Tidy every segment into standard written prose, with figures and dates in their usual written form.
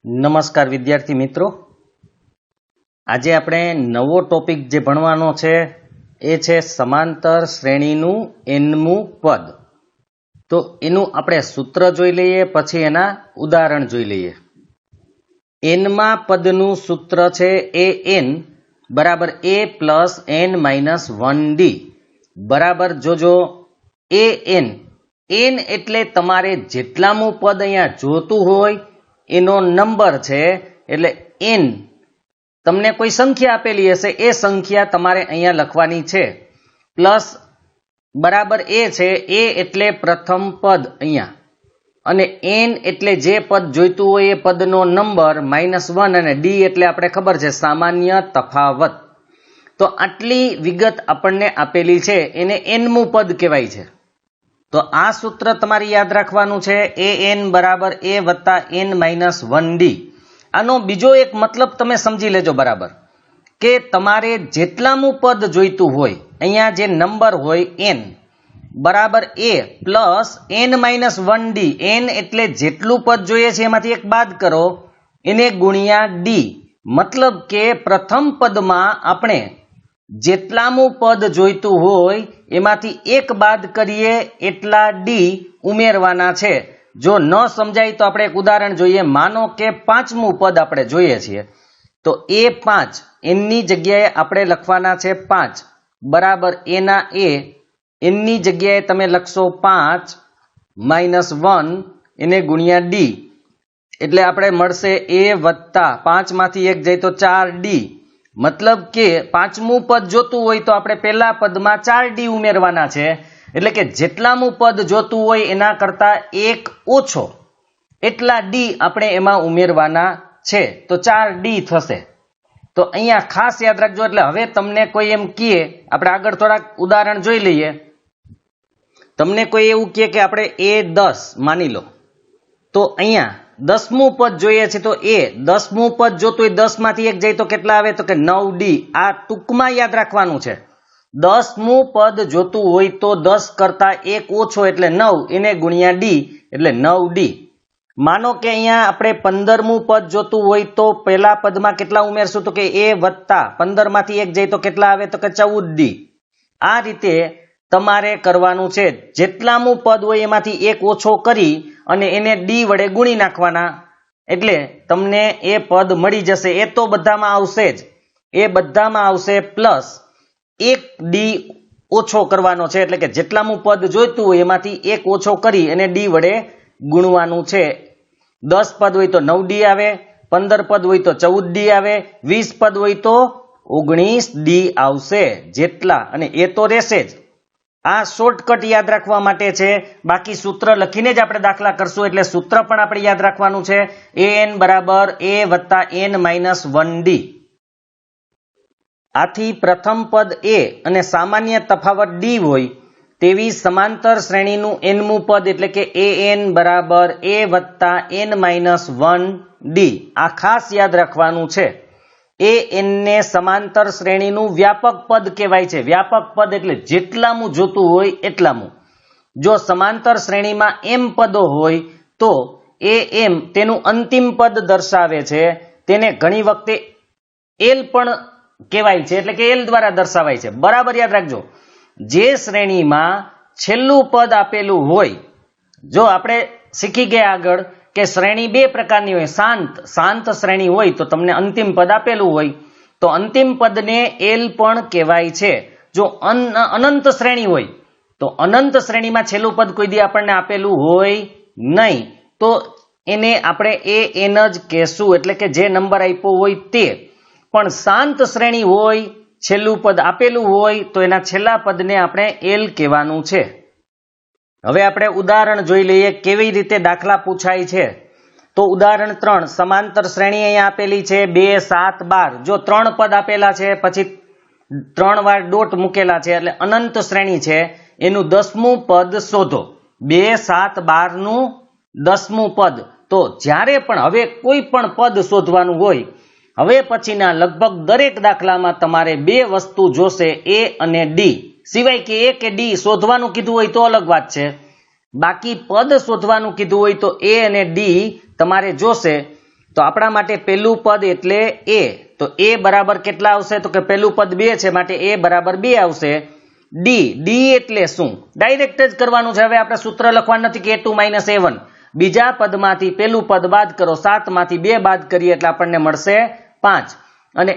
નમસ્કાર વિદ્યાર્થી મિત્રો, આજે આપણે નવો ટોપિક જે ભણવાનો છે એ છે સમાંતર શ્રેણીનું nમું પદ. તો એનું આપણે સૂત્ર જોઈ લઈએ, પછી એના ઉદાહરણ જોઈ લઈએ. nમાં પદનું સૂત્ર છે an બરાબર a plus n minus 1d બરાબર જોજો an. n એટલે તમારે જેટલામું પદ અહીંયા જોતું હોય એનો નંબર છે, એટલે n. તમને કોઈ સંખ્યા આપેલી હશે એ સંખ્યા તમારે અહીંયા લખવાની છે. પ્લસ બરાબર a છે, a એટલે પ્રથમ પદ અહીંયા, અને n એટલે જે પદ જોઈતું હોય એ પદનો નંબર -1, અને d એટલે આપણે ખબર છે સામાન્ય તફાવત. તો આટલી વિગત આપણને આપેલી છે, એને nમું પદ કહેવાય છે. તો આ સૂત્ર તમારે યાદ રાખવાનું છે, an બરાબર a વત્તા n માઇનસ 1d. આનો બીજો એક મતલબ તમે સમજી લેજો બરાબર, કે તમારે જેટલામું પદ જોઈતું હોય, અહીંયા જે નંબર હોય n બરાબર a plus n minus 1d. n એટલે જેટલું પદ જોઈએ છે એમાંથી એક બાદ કરો, એને ગુણ્યા d. મતલબ કે પ્રથમ પદમાં આપણે જેટલામું પદ જોઈતું હોય એમાંથી એક બાદ કરીએ એટલા d ઉમેરવાના છે. જો ન સમજાય તો આપણે એક ઉદાહરણ જોઈએ. માનો કે 5મું પદ આપણે જોઈએ છીએ, તો a5 એની જગ્યાએ આપણે લખવાના છે 5 બરાબર a ના a. એની જગ્યાએ તમે લખશો 5 માઇનસ 1 એને ગુણ્યા d, એટલે આપણે મળશે a વત્તા 5 માંથી 1 જાય તો 4d. મતલબ કે 5મું પદ જોતું હોય તો આપણે પહેલા પદમાં 4d ઉમેરવાના છે, એટલે કે જેટલામું પદ જોતું હોય એના કરતા એક ઓછો એટલા d આપણે એમાં ઉમેરવાના છે, તો 4d થશે. તો અહીંયા ખાસ યાદ રાખજો. એટલે હવે તમને કોઈ એમ કહે, આપણે આગળ થોડાક ઉદાહરણ જોઈ લઈએ. તમને કોઈ એવું કહે કે આપણે a10 માની લો, તો અહીંયા 10મું પદ જોઈએ છે, તો a 10મું પદ જોતું હોય 10 માંથી 1 જાય તો કેટલા આવે, તો કે 9d. આ ટૂંકમાં યાદ રાખવાનું છે. 10મું પદ જોતું હોય તો 10 કરતા 1 ઓછો એટલે 9, એને ગુણ્યા d એટલે 9d. માનો કે અહીંયા આપણે 15મું પદ જોતું હોય તો પહેલા પદમાં કેટલા ઉમેરશું, તો કે a વત્તા 15 માંથી 1 જાય તો કેટલા આવે, તો કે 14d. આ રીતે તમારે કરવાનું છે. જેટલામું પદ હોય એમાંથી એક ઓછો કરી અને એને d વડે ગુણી નાખવાના, એટલે તમને એ પદ મળી જશે. એ તો બધામાં આવશે જ, એ બધામાં આવશે. પ્લસ એક d ઓછો કરવાનો છે, એટલે કે જેટલામું પદ જોઈતું હોય એમાંથી એક ઓછો કરી અને d વડે ગુણવાનું છે. 10 પદ હોય તો 9d આવે, 15 પદ હોય તો 14d આવે, 20 પદ હોય તો 19d આવશે જેટલા, અને એ તો રહેશે જ. આ શોર્ટકટ યાદ રાખવા માટે છે. બાકી સૂત્ર લખીને જ આપણે દાખલા કરશું, એટલે સૂત્ર પણ આપણે યાદ રાખવાનું છે. an બરાબર a વત્તા n માઇનસ 1d. આથી પ્રથમ પદ a અને સામાન્ય તફાવત d હોય તેવી સમાંતર શ્રેણીનું nમું પદ, એટલે કે an બરાબર a વત્તા n માઇનસ 1d. આ ખાસ યાદ રાખવાનું છે. an ને સમાંતર શ્રેણીનું વ્યાપક પદ કહેવાય છે. વ્યાપક પદ એટલે જેટલામું જોતું હોય એટલામું. જો સમાંતર શ્રેણીમાં m પદો હોય તો am તેનું અંતિમ પદ દર્શાવે છે. તેને ઘણી વખતે l પણ કહેવાય છે, એટલે કે l દ્વારા દર્શાવાય છે. બરાબર યાદ રાખજો. જે શ્રેણીમાં છેલ્લું પદ આપેલું હોય, જો આપણે શીખી ગયા આગળ કે શ્રેણી બે પ્રકારની હોય. શાંત શ્રેણી હોય તો તમને અંતિમ પદ આપેલું હોય તો અંતિમ પદને l પણ કહેવાય છે. જો અનંત શ્રેણી હોય તો અનંત શ્રેણીમાં છેલ્લું પદ કોઈ દી આપણને આપેલું હોય નહીં, તો એને આપણે an જ કહેશું, એટલે કે જે નંબર આપ્યો હોય તે. પણ શાંત શ્રેણી હોય, છેલ્લું પદ આપેલું હોય તો એના છેલ્લા પદને આપણે l કહેવાનું છે. હવે આપણે ઉદાહરણ જોઈ લઈએ કેવી રીતે દાખલા પૂછાય છે. તો ઉદાહરણ 3, સમાંતર શ્રેણી અહીંયા આપેલી છે 2, 7, 12. જો 3 પદ આપેલા છે, પછી 3 વાર ડોટ મૂકેલા છે, એટલે અનંત શ્રેણી છે. એનું 10મું પદ શોધો. 2, 7, 12 નું 10મું પદ. તો જ્યારે પણ હવે કોઈ પણ પદ શોધવાનું હોય, હવે પછીના લગભગ દરેક દાખલામાં તમારે બે વસ્તુ જોશે, a અને d. સિવાય કે a કે d શોધવાનું કીધું હોય તો અલગ વાત છે. બાકી પદ શોધવાનું કીધું હોય તો a અને d તમારે જોશે. તો આપણા માટે પહેલું પદ એટલે a, તો a બરાબર કેટલા આવશે? તો કે પહેલું પદ 2 છે માટે a બરાબર 2 આવશે. d એટલે શું? ડાયરેક્ટ જ કરવાનું છે. હવે આપણે સૂત્ર લખવાનું નથી કે a2 - a1. બીજા પદમાંથી પહેલું પદ બાદ કરો, 7 માંથી 2 બાદ કરીએ એટલે આપણને મળશે 5. અને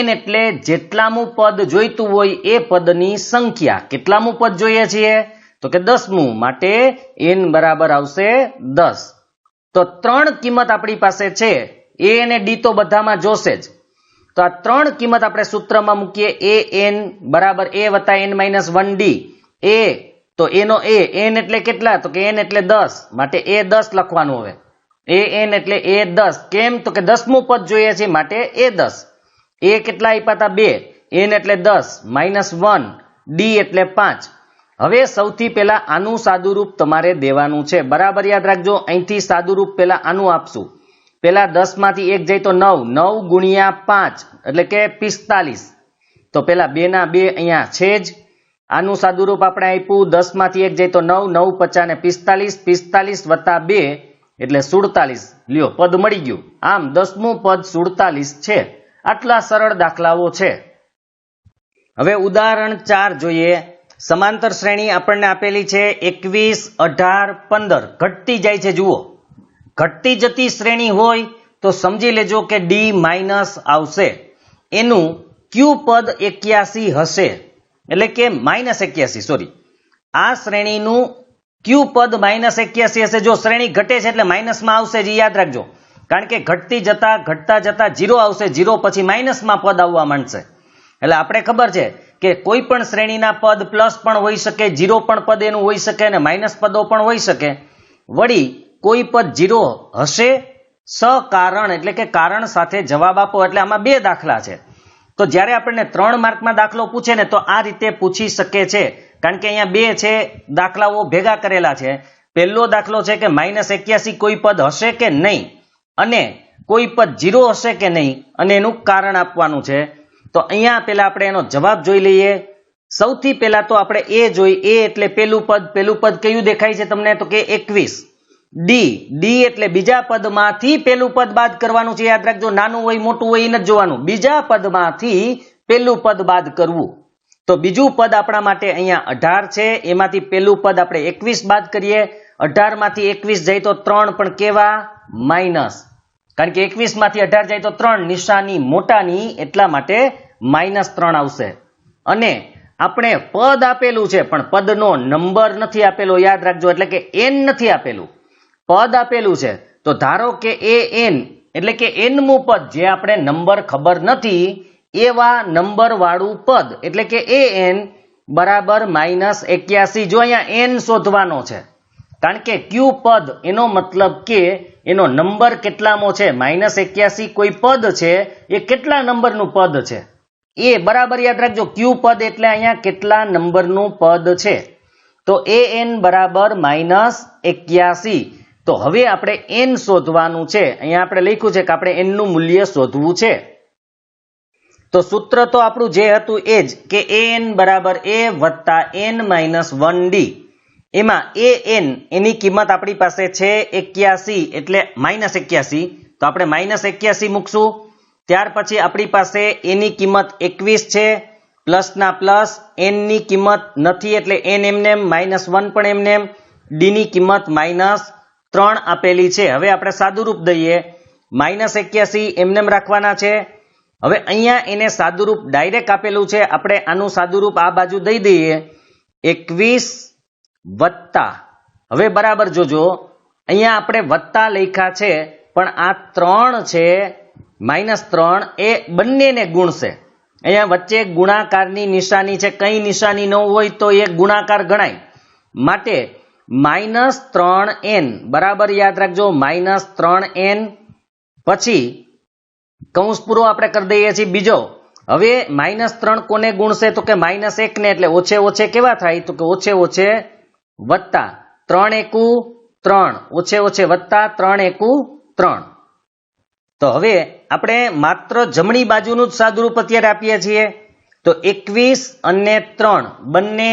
n એટલે જેટલામું પદ જોઈતું હોય એ પદની સંખ્યા. કેટલામું પદ જોઈએ છીએ? તો કે 10મું, માટે n બરાબર આવશે 10. તો 3 કિંમત આપણી પાસે છે. a અને d તો બધામાં જોશે જ. તો આ 3 કિંમત આપણે સૂત્રમાં મૂકીએ. an બરાબર a વત્તા n - 1d. a તો એનો n એટલે કેટલા? તો કે n એટલે 10, માટે a 10 લખવાનું. હવે an એટલે a 10. કેમ? તો કે 10મું પદ જોઈએ છે માટે a 10. a કેટલા આપ્યા હતા? 2. n એટલે 10 - 1, d એટલે 5. હવે સૌથી પહેલા આનું સાદુરૂપ તમારે દેવાનું છે. બરાબર યાદ રાખજો, અહીંથી સાદુરૂપ પહેલા આનું આપશું. પહેલા 10 માંથી 1 જાય તો 9, 9 ગુણ્યા 5 એટલે કે 45. તો પહેલા 2 ના 2 અહીંયા છે જ. આનું સાદુરૂપ આપણે આપ્યું, 10 માંથી 1 જાય તો 9, 9 50 ને 45, 45 વત્તા 2 એટલે 47. લ્યો, પદ મળી ગયું. આમ 10મું પદ 47 છે. આટલા સરળ દાખલાઓ છે. હવે ઉદાહરણ 4 જોઈએ. સમાંતર શ્રેણી આપણને આપેલી છે 21, 18, 15. ઘટતી જાય છે. જુઓ, ઘટતી જતી શ્રેણી હોય તો સમજી લેજો કે d માઇનસ આવશે. એનું ક્યુ પદ 81 હશે, એટલે કે -81, સોરી, આ શ્રેણીનું ક્યુ પદ -81 હશે. જો શ્રેણી ઘટે છે એટલે માઇનસમાં આવશે જ, યાદ રાખજો. કારણ કે ઘટતી જતા ઘટતા જતા 0 આવશે, 0 પછી માઇનસમાં પદ આવવા માંડશે. એટલે આપણે ખબર છે કે કોઈ પણ શ્રેણીના પદ પ્લસ પણ હોઈ શકે, 0 પણ પદ એનું હોઈ શકે અને માઇનસ પદો પણ હોઈ શકે. વળી કોઈ પદ 0 હશે સકારણ, એટલે કે કારણ સાથે જવાબ આપો. એટલે આમાં 2 દાખલા છે. તો જ્યારે આપણને 3 માર્કમાં દાખલો પૂછે ને તો આ રીતે પૂછી શકે છે. કારણ કે અહીંયા 2 છે, દાખલાઓ ભેગા કરેલા છે. પહેલો દાખલો છે કે -81 કોઈ પદ હશે કે નહીં, અને કોઈ પદ 0 હશે કે નહીં, અને એનું કારણ આપવાનું છે. તો અહીંયા પહેલા આપણે એનો જવાબ જોઈ લઈએ. સૌથી પહેલા તો આપણે a જોઈ. a એટલે પહેલું પદ કયું દેખાય છે તમને? તો કે 21. d એટલે બીજા પદમાંથી પહેલું પદ બાદ કરવાનું છે. યાદ રાખજો, નાનું હોય મોટું હોય એ નથી જોવાનું, બીજા પદમાંથી પહેલું પદ બાદ કરવું. તો બીજું પદ આપણા માટે અહીંયા 18 છે, એમાંથી પહેલું પદ આપણે 21 બાદ કરીએ. 18 માંથી 21 જાય તો 3, પણ કેવા? માઇનસ. કારણ કે 21 માંથી 18 જાય તો 3, નિશાની મોટાની, એટલા માટે -3 આવશે. અને આપણે પદ આપેલું છે પણ પદનો નંબર નથી આપેલો, યાદ રાખજો. એટલે કે n નથી આપેલું, પદ આપેલું છે. તો ધારો કે an એટલે કે nમું પદ, જે આપણે નંબર ખબર નથી એવા નંબર વાળું પદ, એટલે કે an બરાબર -81. જો અહીંયા n શોધવાનો છે, કારણ કે ક્યુ પદ એનો મતલબ કે એનો નંબર કેટલામો છે. -81 કોઈ પદ છે, એ કેટલા નંબરનું પદ છે એ બરાબર યાદ રાખજો. ક્યુ પદ એટલે અહીંયા કેટલા નંબરનું પદ છે. તો an બરાબર -81. તો હવે આપણે n શોધવાનું છે. અહીંયા આપણે લખ્યું છે કે આપણે n નું મૂલ્ય શોધવું છે. તો સૂત્ર તો આપણું જે હતું એ જ, કે an બરાબર a વત્તા n - 1d. એમાં an એની કિંમત આપણી પાસે છે 81, એટલે -81. તો આપણે -81 મૂકશું. ત્યાર પછી આપણી પાસે એની કિંમત 21 છે, પ્લસ ના પ્લસ. n ની કિંમત નથી એટલે n એમનેમ, -1 પણ એમનેમ. d ની કિંમત -3 આપેલી છે. હવે આપણે સાદુરૂપ દઈએ. -81 એમનેમ રાખવાના છે. હવે અહીંયા એને સાદુરૂપ ડાયરેક્ટ આપેલું છે, આપણે આનું સાદુરૂપ આ બાજુ દઈ દઈએ. 21 વત્તા, હવે બરાબર જોજો, અહીંયા આપણે વત્તા લખ્યા છે પણ આ 3 છે -3 એ બંનેને ગુણશે. અહીંયા વચ્ચે ગુણાકારની નિશાની છે, કઈ નિશાની ન હોય તો એ ગુણાકાર ગણાય. માટે -3n બરાબર યાદ રાખજો, -3n. પછી કૌંસ પૂરો આપણે કરી દઈએ છીએ બીજો. હવે -3 કોને ગુણશે? તો કે -1 ને, એટલે ઓછે ઓછે કેવા થાય? તો કે ઓછે ઓછે વત્તા. 3 એકુ 3, ઓછે ઓછે વત્તા 3 એકુ 3. તો હવે આપણે માત્ર જમણી બાજુનું જ સાદુરૂપ અત્યારે આપીએ છીએ. તો 21 અને 3 બંને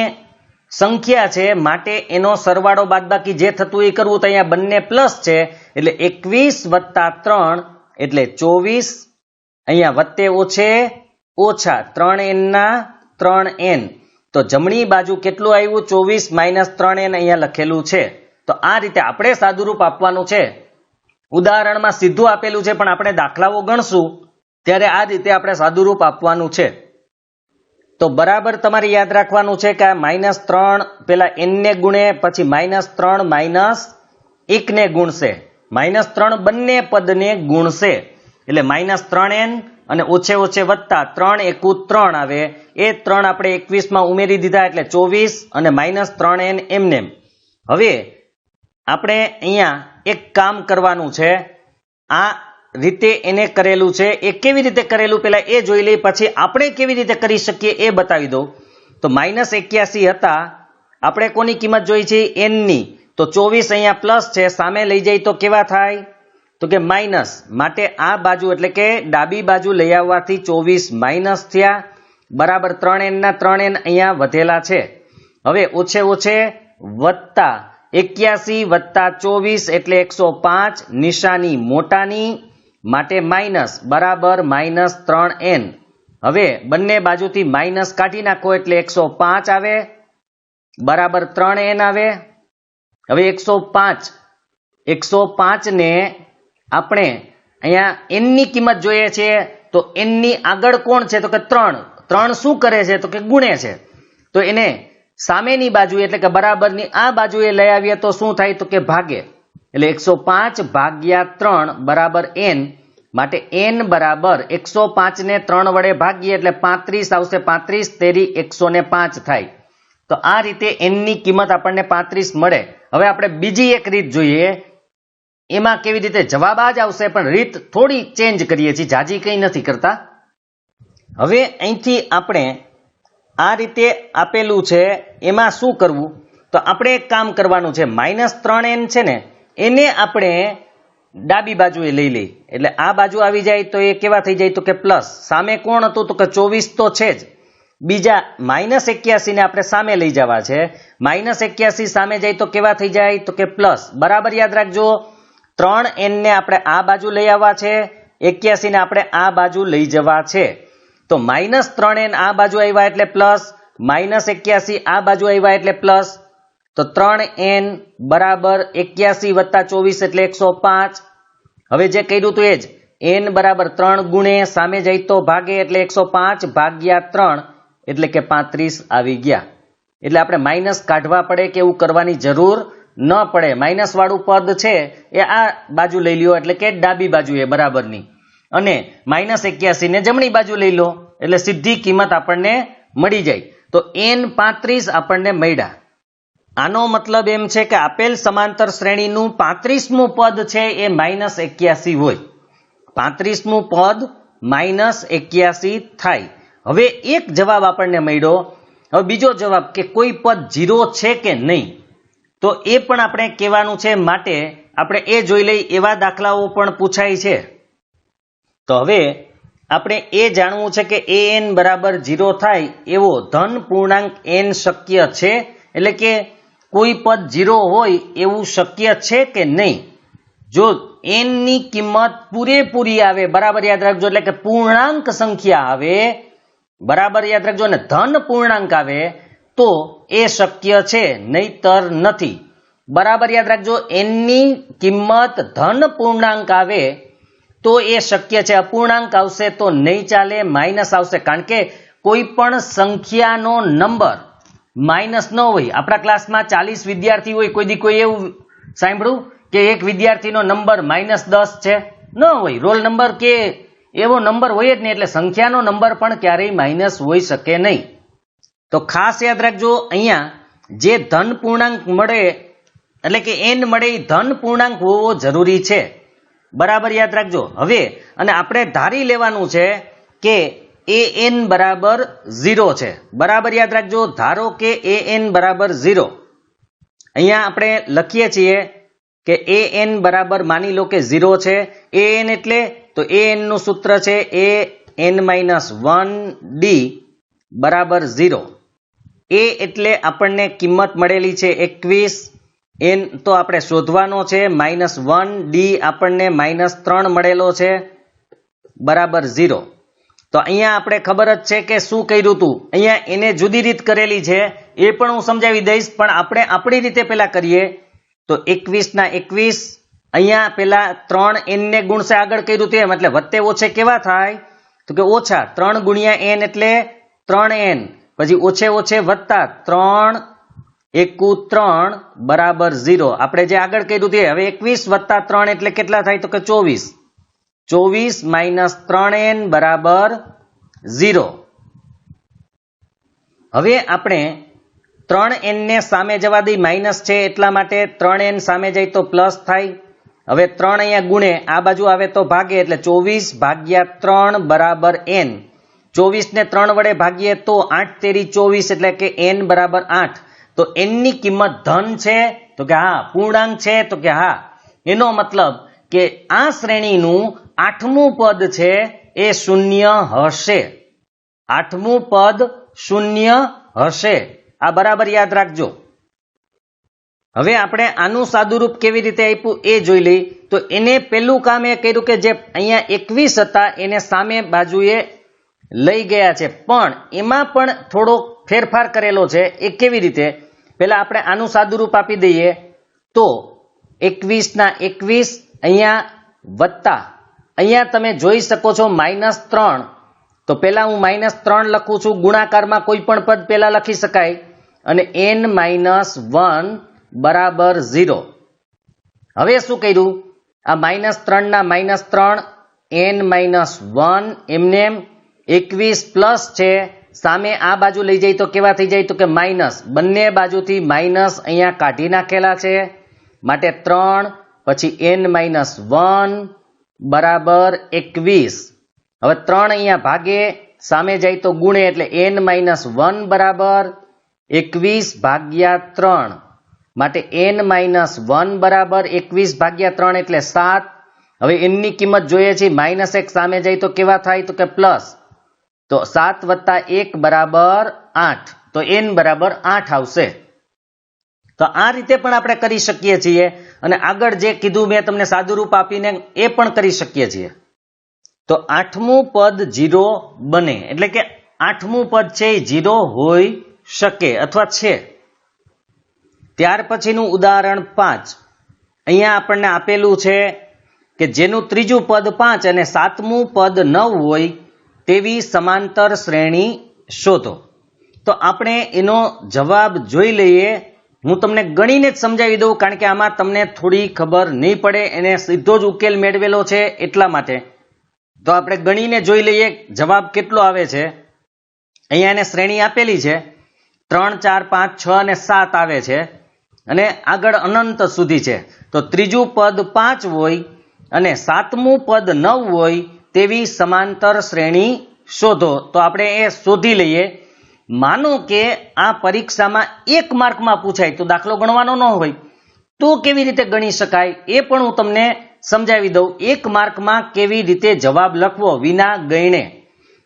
સંખ્યા છે માટે એનો સરવાળો બાદબાકી જે થતું એ કરવું. તો અહીંયા બંને પ્લસ છે એટલે 21 વત્તા 3 એટલે 24. અહીંયા વત્તે ઓછે ઓછા 3n ના 3n. તો જમણી બાજુ કેટલું આવ્યું? 24 માઇનસ 3n અહીંયા લખેલું છે. તો આ રીતે આપણે સાદુરૂપ આપવાનું છે. ઉદાહરણમાં સીધું આપેલું છે પણ આપણે દાખલાઓ ગણશું ત્યારે આ રીતે આપણે સાદુરૂપ આપવાનું છે. તો બરાબર તમારે યાદ રાખવાનું છે કે આ -3 પેલા n ને ગુણે પછી -3 માઇનસ 1 ને ગુણશે. -3 બંને પદને ગુણશે એટલે -3n અને ઓછે ઓછે વત્તા 3 એકુ 3 આવે. એ 3 આપણે 21 માં ઉમેરી દીધા એટલે 24 અને -3n એમનેમ. હવે આપણે અહીંયા એક કામ કરવાનું છે. આ રીતે એને કરેલું છે એ કેવી રીતે કરેલું પેલા એ જોઈ લઈ, પછી આપણે કેવી રીતે કરી શકીએ એ બતાવી દઉં. તો -81 હતા, આપણે કોની કિંમત જોઈ છે? n ની. તો 24 અહીંયા પ્લસ છે, સામે લઈ જાય તો કેવા થાય? તો કે માઇનસ. માટે આ બાજુ એટલે કે ડાબી બાજુ લઈ આવવાથી 24 માઇનસ થયા બરાબર 3n ના 3n અહીંયા વધેલા છે. હવે ઓછે ઓછે વત્તા 81 વત્તા 24 એટલે 105, નિશાની મોટાની માટે માઇનસ બરાબર -3n. હવે બંને બાજુથી માઇનસ કાઢી નાખો એટલે 105 આવે બરાબર 3n આવે. હવે 105 ને આપણે અહીંયા n ની કિંમત જોઈએ છે તો n ની આગળ કોણ છે? તો કે 3 શું કરે છે? તો કે ગુણે છે. તો એને સામેની બાજુ એટલે કે બરાબરની આ બાજુએ લઈ આવીએ તો શું થાય? તો કે ભાગે. એટલે 105 ભાગ્યા 3 બરાબર n. માટે n બરાબર 105 ને 3 વડે ભાગીએ એટલે 35 આવશે. 35 તેરી 105 થાય. તો આ રીતે n ની કિંમત આપણને 35 મળે. હવે આપણે બીજી એક રીત જોઈએ. એમાં કેવી રીતે જવાબ આ જ આવશે પણ રીત થોડી ચેન્જ કરીએ છીએ, જાજી કંઈ નથી કરતા. હવે અહીંથી આપણે આ રીતે આપેલું છે એમાં શું કરવું? તો આપણે એક કામ કરવાનું છે. -3n છે ને એને આપણે ડાબી બાજુએ લઈ લઈ એટલે આ બાજુ આવી જાય તો એ કેવા થઈ જાય? તો કે પ્લસ. સામે કોણ હતું? તો કે 24 તો છે જ. બીજા -81 ને આપણે સામે લઈ જવા છે. -81 સામે જાય તો કેવા થઈ જાય? તો કે પ્લસ. બરાબર યાદ રાખજો. 3n ને આપણે આ બાજુ લઈ આવવા છે, 81 ને આપણે આ બાજુ લઈ જવા છે. તો -3n આ બાજુ આવ્યા એટલે પ્લસ, -81 આ બાજુ આવ્યા એટલે પ્લસ. તો 3n બરાબર 81 વત્તા 24 એટલે 105. હવે જે કર્યું હતું એ જ n બરાબર 3 ગુણે સામે જાય તો ભાગે એટલે 105 ભાગ્યા 3 એટલે કે 35 આવી ગયા. એટલે આપણે માઇનસ કાઢવા પડે કે એવું કરવાની જરૂર ન પડે. માઇનસ વાળું પદ છે એ આ બાજુ લઈ લ્યો એટલે કે ડાબી બાજુ એ બરાબરની, અને -81 ને જમણી બાજુ લઈ લો એટલે સીધી કિંમત આપણને મળી જાય. તો n 35 આપણને મળ્યા. આનો મતલબ એમ છે કે આપેલ સમાંતર શ્રેણીનું 35મું પદ છે એ -81 હોય. 35મું પદ -81 થાય. હવે એક જવાબ આપણને મળ્યો. હવે બીજો જવાબ કે કોઈ પદ 0 છે કે નહીં, તો એ પણ આપણે કહેવાનું છે. માટે આપણે એ જોઈ લઈ. એવા દાખલાઓ પણ પૂછાય છે. તો હવે આપણે એ જાણવું છે કે an બરાબર 0 થાય એવો ધન પૂર્ણાંક n શક્ય છે? એટલે કે કોઈ પદ 0 હોય એવું શક્ય છે કે નહીં? જો n ની કિંમત પૂરેપૂરી આવે, બરાબર યાદ રાખજો, એટલે કે પૂર્ણાંક સંખ્યા આવે, બરાબર યાદ રાખજો, અને ધન પૂર્ણાંક આવે તો એ શક્ય છે, નહીતર નથી. બરાબર યાદ રાખજો. n ની કિંમત ધન પૂર્ણાંક આવે તો એ શક્ય છે. અપૂર્ણાંક આવશે તો નહીં ચાલે, માઇનસ આવશે. કારણ કે કોઈ પણ સંખ્યાનો નંબર માઇનસ ન હોય. આપણા ક્લાસમાં 40 વિદ્યાર્થી હોય, કોઈ દી કોઈ એવું સાંભળ્યું કે એક વિદ્યાર્થીનો નંબર -10 છે? ન હોય. રોલ નંબર કે એવો નંબર હોય જ નહીં. એટલે સંખ્યાનો નંબર પણ ક્યારેય માઇનસ હોઈ શકે નહીં. તો ખાસ યાદ રાખજો, અહીંયા જે ધન પૂર્ણાંક મળે એટલે કે n મળે એ ધન પૂર્ણાંક હોવો જરૂરી છે. બરાબર યાદ રાખજો. હવે અને આપણે ધારી લેવાનું છે કે an બરાબર 0 છે. બરાબર યાદ રાખજો. ધારો કે an બરાબર 0. અહીંયા આપણે લખીએ છીએ કે an બરાબર માની લો કે 0 છે. an એટલે તો an નું સૂત્ર છે an-1d બરાબર 0. એ એટલે આપણને કિંમત મળેલી છે 21, એન તો આપણે શોધવાનો છે -1, ડી આપણને -3 મળેલો છે બરાબર 0. તો અહીંયા આપણે ખબર જ છે કે શું કર્યું હતું, અહીંયા એને જુદી રીત કરેલી છે, એ પણ હું સમજાવી દઈશ, પણ આપણે આપણી રીતે પેલા કરીએ. તો 21 ના 21, અહીંયા પેલા 3n ને ગુણશે આગળ કર્યું તેમ, એટલે વત્તે ઓછે કેવા થાય તો કે ઓછા 3 ગુણ્યા n એટલે 3n, પછી ઓછે ઓછે વત્તા 3 એકુ 3 બરાબર 0. આપણે જે આગળ કર્યું તે હવે 21 વત્તા 3 એટલે કેટલા થાય તો કે 24, 24 માઇનસ 3n બરાબર 0. હવે આપણે 3n ને સામે જવા દઈ, માઇનસ છે એટલા માટે 3n સામે જાય તો પ્લસ થાય. હવે 3 અહીંયા ગુણે આ બાજુ આવે તો ભાગે, એટલે 24 ભાગ્યા 3 બરાબર n. 24 ને 3 વડે ભાગીએ તો 8 તેરી 24 એટલે કે n બરાબર 8. તો n ની કિંમત ધન છે તો કે હા, પૂર્ણાંક છે તો કે હા. એનો મતલબ કે આ શ્રેણીનું 8મું પદ છે એ શૂન્ય હશે. 8મું પદ શૂન્ય હશે, આ બરાબર યાદ રાખજો. હવે આપણે આનું સાદુરૂપ કેવી રીતે આપ્યું એ જોઈ લઈ. તો એને પેલું કામ એ કર્યું કે જે અહીંયા 21 હતા એને સામે બાજુએ લઈ ગયા છે, પણ એમાં પણ થોડો ફેરફાર કરેલો છે. એ કેવી રીતે, પેલા આપણે આનું સાદુરૂપ આપી દઈએ. તો 21 ના 21 અહીંયા વત્તા, અહીંયા તમે જોઈ શકો છો -3. તો પેલા હું -3 લખું છું, ગુણાકારમાં કોઈ પણ પદ પેલા લખી શકાય, અને n-1 બરાબર 0. હવે શું કર્યું, આ -3 ના -3, n-1 એમને 21 પ્લસ છે, સામે આ બાજુ લઈ જાય તો કેવા થઈ જાય તો કે માઇનસ, બંને બાજુથી માઇનસ અહીંયા કાઢી નાખેલા છે, માટે 3 પછી n-1 બરાબર 21. હવે 3 અહીંયા ભાગે, સામે જાય તો ગુણે, એટલે n-1 બરાબર 21 ભાગ્યા 3, માટે n-1 બરાબર 21 ભાગ્યા 3 એટલે 7. હવે n ની કિંમત જોઈએ છે, -1 સામે જાય તો કેવા થાય તો કે પ્લસ, તો 7 વત્તા 1 બરાબર 8, તો n બરાબર 8 આવશે. તો આ રીતે પણ આપણે કરી શકીએ છીએ, અને આગળ જે કીધું મેં તમને સાદુરૂપ આપીને એ પણ કરી શકીએ છીએ. તો 8મું પદ 0 બને, એટલે કે 8મું પદ છે એ 0 હોઈ શકે અથવા છે. ત્યાર પછીનું ઉદાહરણ 5, અહીંયા આપણને આપેલું છે કે જેનું ત્રીજું પદ 5 અને 7મું પદ 9 હોય તેવી સમાંતર શ્રેણી શોધો. તો આપણે એનો જવાબ જોઈ લઈએ. હું તમને ગણીને જ સમજાવી દઉં, કારણ કે આમાં તમને થોડી ખબર નહીં પડે, એને સીધો જ ઉકેલ મેળવેલો છે એટલા માટે. તો આપણે ગણીને જોઈ લઈએ જવાબ કેટલો આવે છે. અહીંયા એને શ્રેણી આપેલી છે, 3, 4, 5, 6 અને 7 આવે છે, અને આગળ અનંત સુધી છે. તો ત્રીજું પદ 5 હોય અને 7મું પદ 9 હોય તેવી સમાંતર શ્રેણી શોધો. તો આપણે એ શોધી લઈએ. માનો કે આ પરીક્ષામાં 1 માર્કમાં પૂછાય તો દાખલો ગણવાનો ન હોય તો કેવી રીતે ગણી શકાય એ પણ હું તમને સમજાવી દઉં. 1 માર્કમાં કેવી રીતે જવાબ લખવો વિના ગયણે,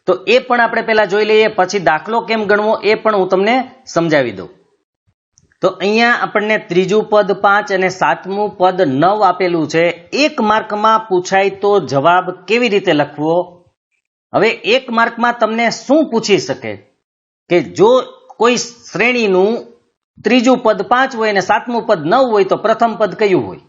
તો એ પણ આપણે પહેલા જોઈ લઈએ, પછી દાખલો કેમ ગણવો એ પણ હું તમને સમજાવી દઉં. તો અહીંયા આપણને ત્રીજું પદ 5 અને 7મું પદ 9 આપેલું છે. 1 માર્કમાં પૂછાય તો જવાબ કેવી રીતે લખવો. હવે 1 માર્કમાં તમને શું પૂછી શકે કે જો કોઈ શ્રેણીનું ત્રીજું પદ 5 હોય અને 7મું પદ 9 હોય તો પ્રથમ પદ કયું હોય,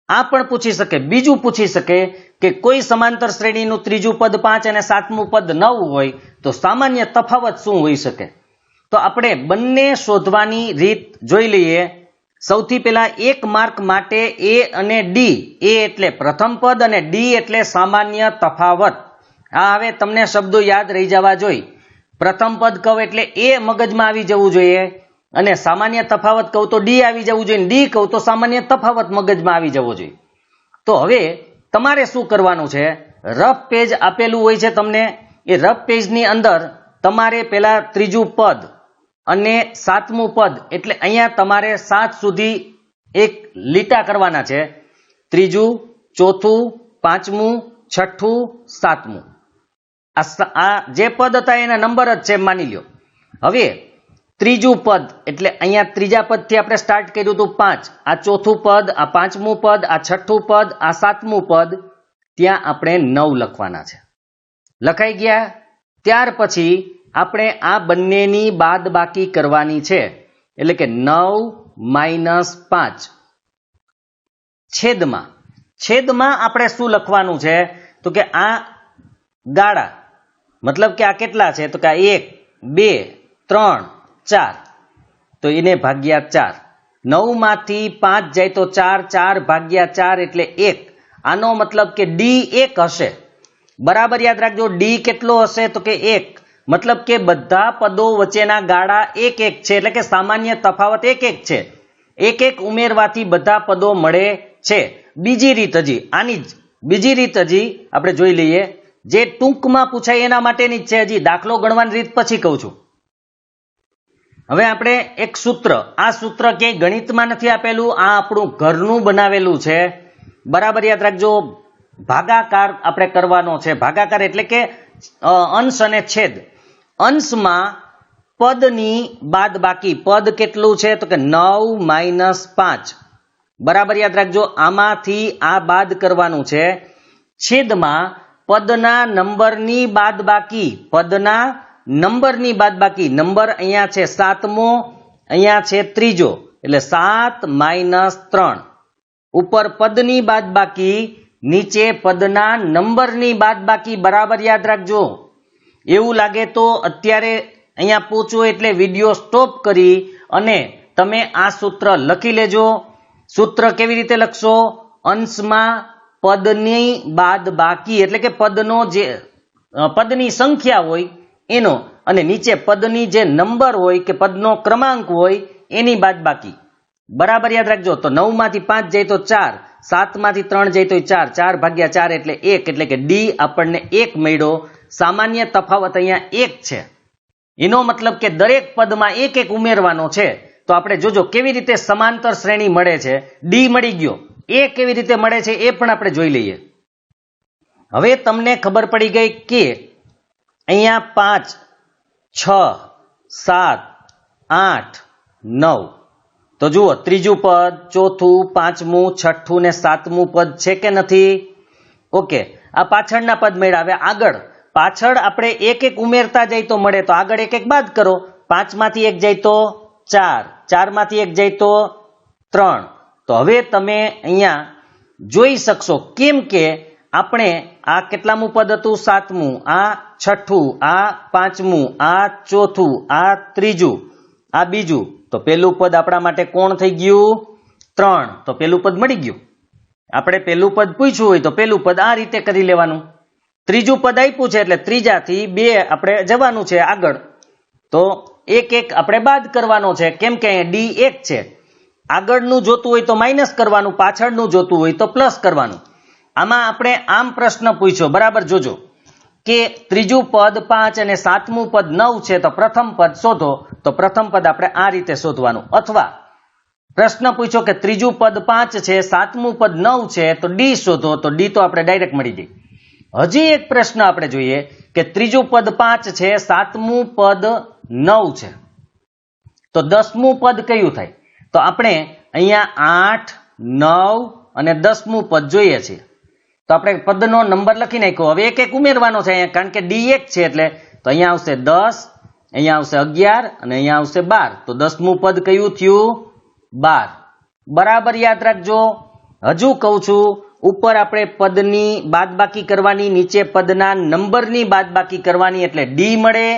આ પણ પૂછી શકે. બીજું પૂછી શકે કે કોઈ સમાંતર શ્રેણીનું ત્રીજું પદ 5 અને 7મું પદ 9 હોય તો સામાન્ય તફાવત શું હોઈ શકે. તો આપણે બંને શોધવાની રીત જોઈ લઈએ. સૌથી પહેલા 1 માર્ક માટે એ અને ડી, એ એટલે પ્રથમ પદ અને ડી એટલે સામાન્ય તફાવત. આ હવે તમને શબ્દો યાદ રહી જવા જોઈએ. પ્રથમ પદ કહું એટલે એ મગજમાં આવી જવું જોઈએ, અને સામાન્ય તફાવત કહું તો ડી આવી જવું જોઈએ, ડી કહું તો સામાન્ય તફાવત મગજમાં આવી જવો જોઈએ. તો હવે તમારે શું કરવાનું છે, રફ પેજ આપેલું હોય છે તમને, એ રફ પેજની અંદર તમારે પેલા ત્રીજું પદ અને 7મું પદ, એટલે અહીંયા તમારે 7 સુધી એક લીટા કરવાના છે. ત્રીજું, ચોથું, 5મું, 6ઠું, 7મું, આ જે પદ હતા એના નંબર જ છે માની લ્યો. હવે ત્રીજું પદ એટલે અહીંયા ત્રીજા પદથી આપણે સ્ટાર્ટ કર્યું હતું 5, આ ચોથું પદ, આ પાંચમું પદ, આ છઠ્ઠું પદ, આ સાતમું પદ, ત્યાં આપણે 9 લખવાના છે. લખાઈ ગયા. ત્યાર પછી આપણે આ બંનેની બાદબાકી કરવાની છે, એટલે કે 9 - 5 છેદમાં આપણે શું લખવાનું છે? તો કે આ ગાળા, મતલબ કે આ કેટલા છે? તો કે 1 2 3 4, તો એને ભાગ્યા 4. 9 માંથી 5 જાય તો 4, 4 ભાગ્યા 4 એટલે 1. આનો મતલબ કે ડી 1 હશે. બરાબર યાદ રાખજો, ડી કેટલો હશે? તો કે 1. મતલબ કે બધા પદો વચ્ચેના ગાળા 1 1 છે, એટલે કે સામાન્ય તફાવત 1 1 છે. 1 1 ઉમેરવાથી બધા પદો મળે છે. બીજી રીત હજી આની જ બીજી રીત હજી આપણે જોઈ લઈએ, જે ટૂંકમાં પૂછાય એના માટેની જ છે. હજી દાખલો ગણવાની રીત પછી કહું છું. હવે આપણે એક સૂત્ર, આ સૂત્ર ક્યાંય ગણિતમાં નથી આપેલું, આ આપણું ઘરનું બનાવેલું છે. બરાબર યાદ રાખજો, ભાગાકાર આપણે કરવાનો છે. ભાગાકાર એટલે કે અંશ અને છેદ. અંશમાં પદની બાદબાકી, પદ કેટલું છે? તો કે 9 - 5. બરાબર યાદ રાખજો, આમાંથી આ બાદ કરવાનું છે. છેદમાં પદના નંબરની બાદબાકી, પદના નંબરની બાદબાકી. નંબર અહીંયા છે 7મો, અહીંયા છે 3જો, એટલે 7 - 3. ઉપર પદની બાદબાકી, નીચે પદના નંબરની બાદબાકી. બરાબર યાદ રાખજો. એવું લાગે તો અત્યારે અહીંયા પૂછો એટલે વિડીયો સ્ટોપ કરી અને તમે આ સૂત્ર લખી લેજો. સૂત્ર કેવી રીતે લખશો? અંશમાં પદની બાદબાકી એટલે કે પદનો જે પદની સંખ્યા હોય એનો, અને નીચે પદની જે નંબર હોય કે પદનો ક્રમાંક હોય એની બાદબાકી. બરાબર યાદ રાખજો. તો 9 માંથી 5 જાય તો 4, 7 માંથી 3 જાય તો 4, 4 ભાગ્યા 4 એટલે 1, એટલે કે ડી આપણને 1 મળ્યો. સામાન્ય તફાવત અહીંયા 1 છે. એનો મતલબ કે દરેક પદમાં 1 1 ઉમેરવાનો છે. તો આપણે જોજો કેવી રીતે સમાંતર શ્રેણી મળે છે. ડી મળી ગયો, એ કેવી રીતે મળે છે એ પણ આપણે જોઈ લઈએ. હવે તમને ખબર પડી ગઈ કે અહીંયા 5 6 7 8 9, તો જુઓ ત્રીજું પદ, ચોથું, પાંચમું, છઠ્ઠું ને સાતમું પદ છે કે નથી? ઓકે, આ પાછળના પદ મળ્યા. હવે આગળ પાછળ આપણે 1 1 ઉમેરતા જાય તો મળે, તો આગળ 1 1 બાદ કરો. 5 માંથી 1 જાય તો 4, 4 માંથી 1 જાય તો 3. તો હવે તમે અહીંયા જોઈ શકશો, કેમ કે આપણે આ કેટલામું પદ હતું? 7મું, આ છઠ્ઠું, આ પાંચમું, આ ચોથું, આ ત્રીજું, આ બીજું. તો પેલું પદ આપણા માટે કોણ થઈ ગયું? 3. તો પેલું પદ મળી ગયું. આપણે પેલું પદ પૂછ્યું હોય તો પેલું પદ આ રીતે કરી લેવાનું. ત્રીજું પદ આપ્યું છે એટલે ત્રીજાથી 2 આપણે જવાનું છે આગળ. તો 1 1 આપણે બાદ કરવાનો છે, કેમ કે ડી 1 છે. આગળનું જોતું હોય તો માઇનસ કરવાનું, પાછળનું જોતું હોય તો પ્લસ કરવાનું. આમાં આપણે આમ પ્રશ્ન પૂછ્યો, બરાબર જોજો, કે ત્રીજું પદ 5 અને સાતમું પદ 9 છે, તો પ્રથમ પદ શોધો. તો પ્રથમ પદ આપણે આ રીતે શોધવાનું. અથવા પ્રશ્ન પૂછ્યો કે ત્રીજું પદ 5 છે, સાતમું પદ 9 છે, તો ડી શોધો. તો ડી તો આપણે ડાયરેક્ટ મળી ગઈ. હજી એક પ્રશ્ન આપણે જોઈએ કે ત્રીજું પદ 5 છે, સાતમું પદ 9 છે, તો 10મું પદ કયું થાય? તો આપણે અહીંયા 8 9 અને 10મું પદ જોઈએ છીએ. તો આપણે પદનો નંબર લખી નાખ્યો. હવે 1 1 ઉમેરવાનો છે અહીંયા, કારણ કે ડી 1 છે એટલે. તો અહીંયા આવશે 10, અહીંયા આવશે 11 અને અહીંયા આવશે 12. તો 10મું પદ કયું થયું? 12. બરાબર યાદ રાખજો. હજુ કહું છું, ઉપર આપણે પદની બાદબાકી કરવાની, નીચે પદના નંબરની બાદબાકી કરવાની, એટલે ડી મળે.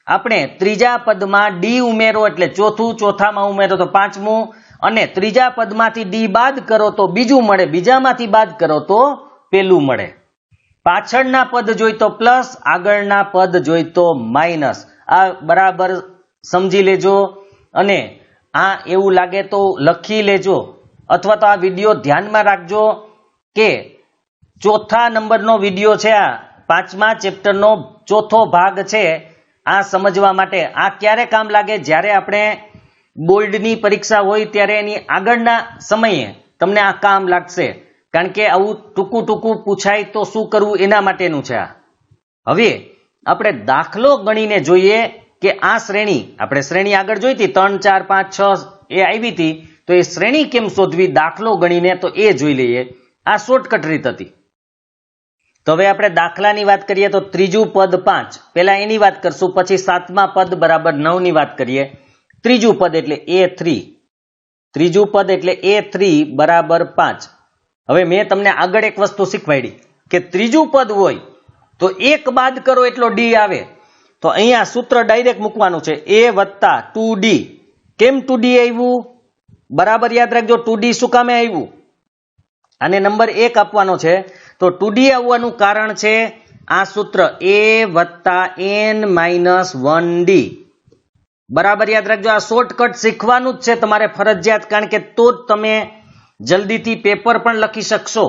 આપણે ત્રીજા પદમાં ડી ઉમેરો એટલે ચોથું, ચોથામાં ઉમેરો તો પાંચમું, અને ત્રીજા પદમાંથી ડી બાદ કરો તો બીજું મળે, બીજામાંથી બાદ કરો તો પેલું મળે. પાછળના પદ જોઈ તો પ્લસ, આગળના પદ જોઈ તો માઇનસ. આ બરાબર સમજી લેજો. અને આ એવું લાગે તો લખી લેજો, અથવા તો આ વિડીયો ધ્યાનમાં રાખજો કે ચોથા નંબરનો વિડીયો છે, આ 5મા ચેપ્ટરનો ચોથો ભાગ છે. આ સમજવા માટે આ ક્યારે કામ લાગે? જ્યારે આપણે બોર્ડની પરીક્ષા હોય ત્યારે એની આગળના સમયે તમને આ કામ લાગશે, કારણ કે આવું ટૂંકું ટૂંકું પૂછાય તો શું કરવું એના માટેનું છે આ. હવે આપણે દાખલો ગણીને જોઈએ કે આ શ્રેણી, આપણે શ્રેણી આગળ જોઈ હતી 3, 4, 5, 6 એ આવી હતી, તો એ શ્રેણી કેમ શોધવી દાખલો ગણીને, તો એ જોઈ લઈએ. આ શોર્ટકટ રીત હતી. તો હવે આપણે દાખલાની વાત કરીએ તો ત્રીજું પદ 5, પહેલા એની વાત કરશું, પછી 7મા પદ બરાબર 9 ની વાત કરીએ. ત્રીજું પદ એટલે A3, ત્રીજું પદ એટલે A3 બરાબર 5. હવે મેં તમને આગળ એક વસ્તુ શીખવાડી કે ત્રીજું પદ હોય તો 1 બાદ કરો એટલો D આવે. તો અહીંયા સૂત્ર ડાયરેક્ટ મૂકવાનું છે, A વત્તા 2D. કેમ 2D આવ્યું? બરાબર યાદ રાખજો, 2D શું કામે આવ્યું? આને નંબર 1 આપવાનો છે, તો 2D આવવાનું કારણ છે આ સૂત્ર A વત્તા n-1D. બરાબર યાદ રાખજો, આ શોર્ટકટ શીખવાનું જ છે તમારે ફરજિયાત, કારણ કે તો જ તમે જલ્દીથી પેપર પણ લખી શકશો.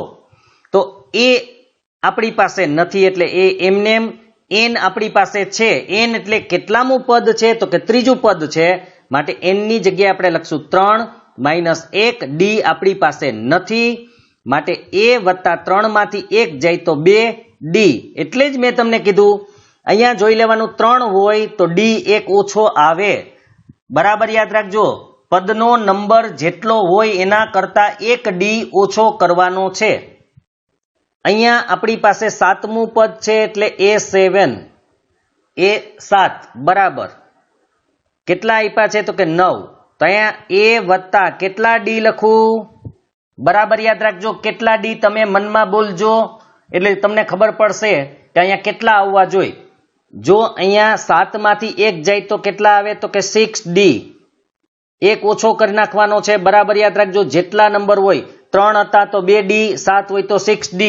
તો એ આપણી પાસે નથી એટલે એ એમને n આપણી પાસે છે. n એટલે કેટલામું પદ છે? તો કે ત્રીજું પદ છે, માટે n ની જગ્યાએ આપણે લખશું 3 - 1. D આપણી પાસે નથી, માટે a વત્તા 3 માંથી 1 જાય તો 2D. એટલે જ મેં તમને કીધું અહીંયા જોઈ લેવાનું, 3 હોય તો D 1 ઓછો આવે. બરાબર યાદ રાખજો, પદનો નંબર જેટલો હોય એના કરતા 1D ઓછો કરવાનો છે. અહીંયા આપણી પાસે 7મું પદ છે એટલે A7, A7 બરાબર કેટલા આપ્યા છે? તો કે 9. તો અહીંયા A વત્તા કેટલા D લખું? બરાબર યાદ રાખજો, કેટલા D તમે મનમાં બોલજો એટલે તમને ખબર પડશે કે અહીંયા કેટલા આવવા જોઈએ. જો અહીંયા 7 માંથી 1 જાય તો કેટલા આવે? તો કે 6D. 1 ઓછો કરી નાખવાનો છે. બરાબર યાદ રાખજો, જેટલા નંબર હોય, 3 હતા તો 2D, 7 હોય તો 6D.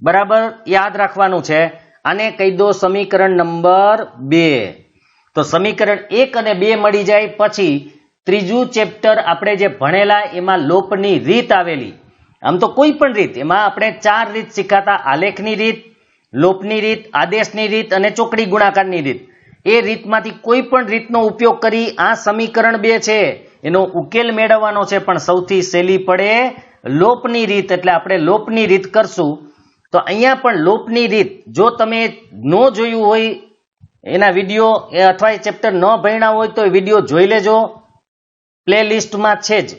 બરાબર યાદ રાખવાનું છે. આને કહી દો સમીકરણ નંબર 2. તો સમીકરણ 1 અને 2 મળી જાય પછી ત્રીજું ચેપ્ટર આપણે જે ભણેલા એમાં લોપની રીત આવેલી. આમ તો કોઈ પણ રીત, એમાં આપણે 4 રીત શીખાતા: આલેખની રીત, લોપની રીત, આદેશની રીત અને ચોકડી ગુણાકારની રીત. એ રીતમાંથી કોઈ પણ રીતનો ઉપયોગ કરી આ સમીકરણ 2 છે એનો ઉકેલ મેળવવાનો છે, પણ સૌથી સહેલી પડે લોપની રીત, એટલે આપણે લોપની રીત કરશું. તો અહીંયા પણ લોપની રીત જો તમે ન જોયું હોય એના વિડીયો અથવા એ ચેપ્ટર ન ભણ્યા હોય તો એ વિડીયો જોઈ લેજો, પ્લેલિસ્ટમાં છે જ.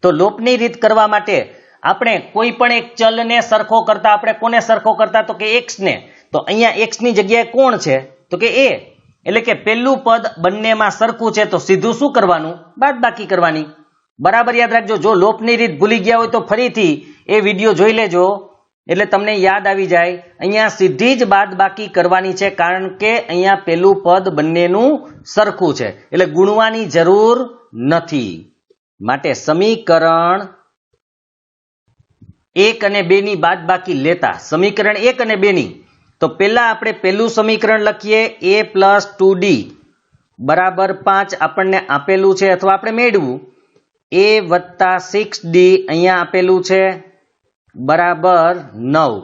તો લોપની રીત કરવા માટે આપણે કોઈ પણ એક ચલને સરખો કરતા, આપણે કોને સરખો કરતા? તો કે x ને. તો અહીંયા x ની જગ્યાએ કોણ છે? તો કે a. એટલે કે પહેલું પદ બંનેમાં સરખું છે, તો સીધું શું કરવાનું? બાદબાકી કરવાની. બરાબર યાદ રાખજો, જો લોપની રીત ભૂલી ગયા હોય તો ફરીથી એ વિડીયો જોઈ લેજો એટલે તમને યાદ આવી જાય. અહીંયા સીધી જ બાદબાકી કરવાની છે, કારણ કે અહીંયા પહેલું પદ બંનેનું સરખું છે એટલે ગુણવાની જરૂર નથી. માટે સમીકરણ 1 અને 2 ની બાદબાકી લેતા, સમીકરણ 1 અને 2 ની, તો પહેલા આપણે પહેલું સમીકરણ લખીએ, a + 2d બરાબર 5 આપણને આપેલું છે અથવા આપણે મેળવું. a વત્તા 6d અહીંયા આપેલું છે બરાબર 9.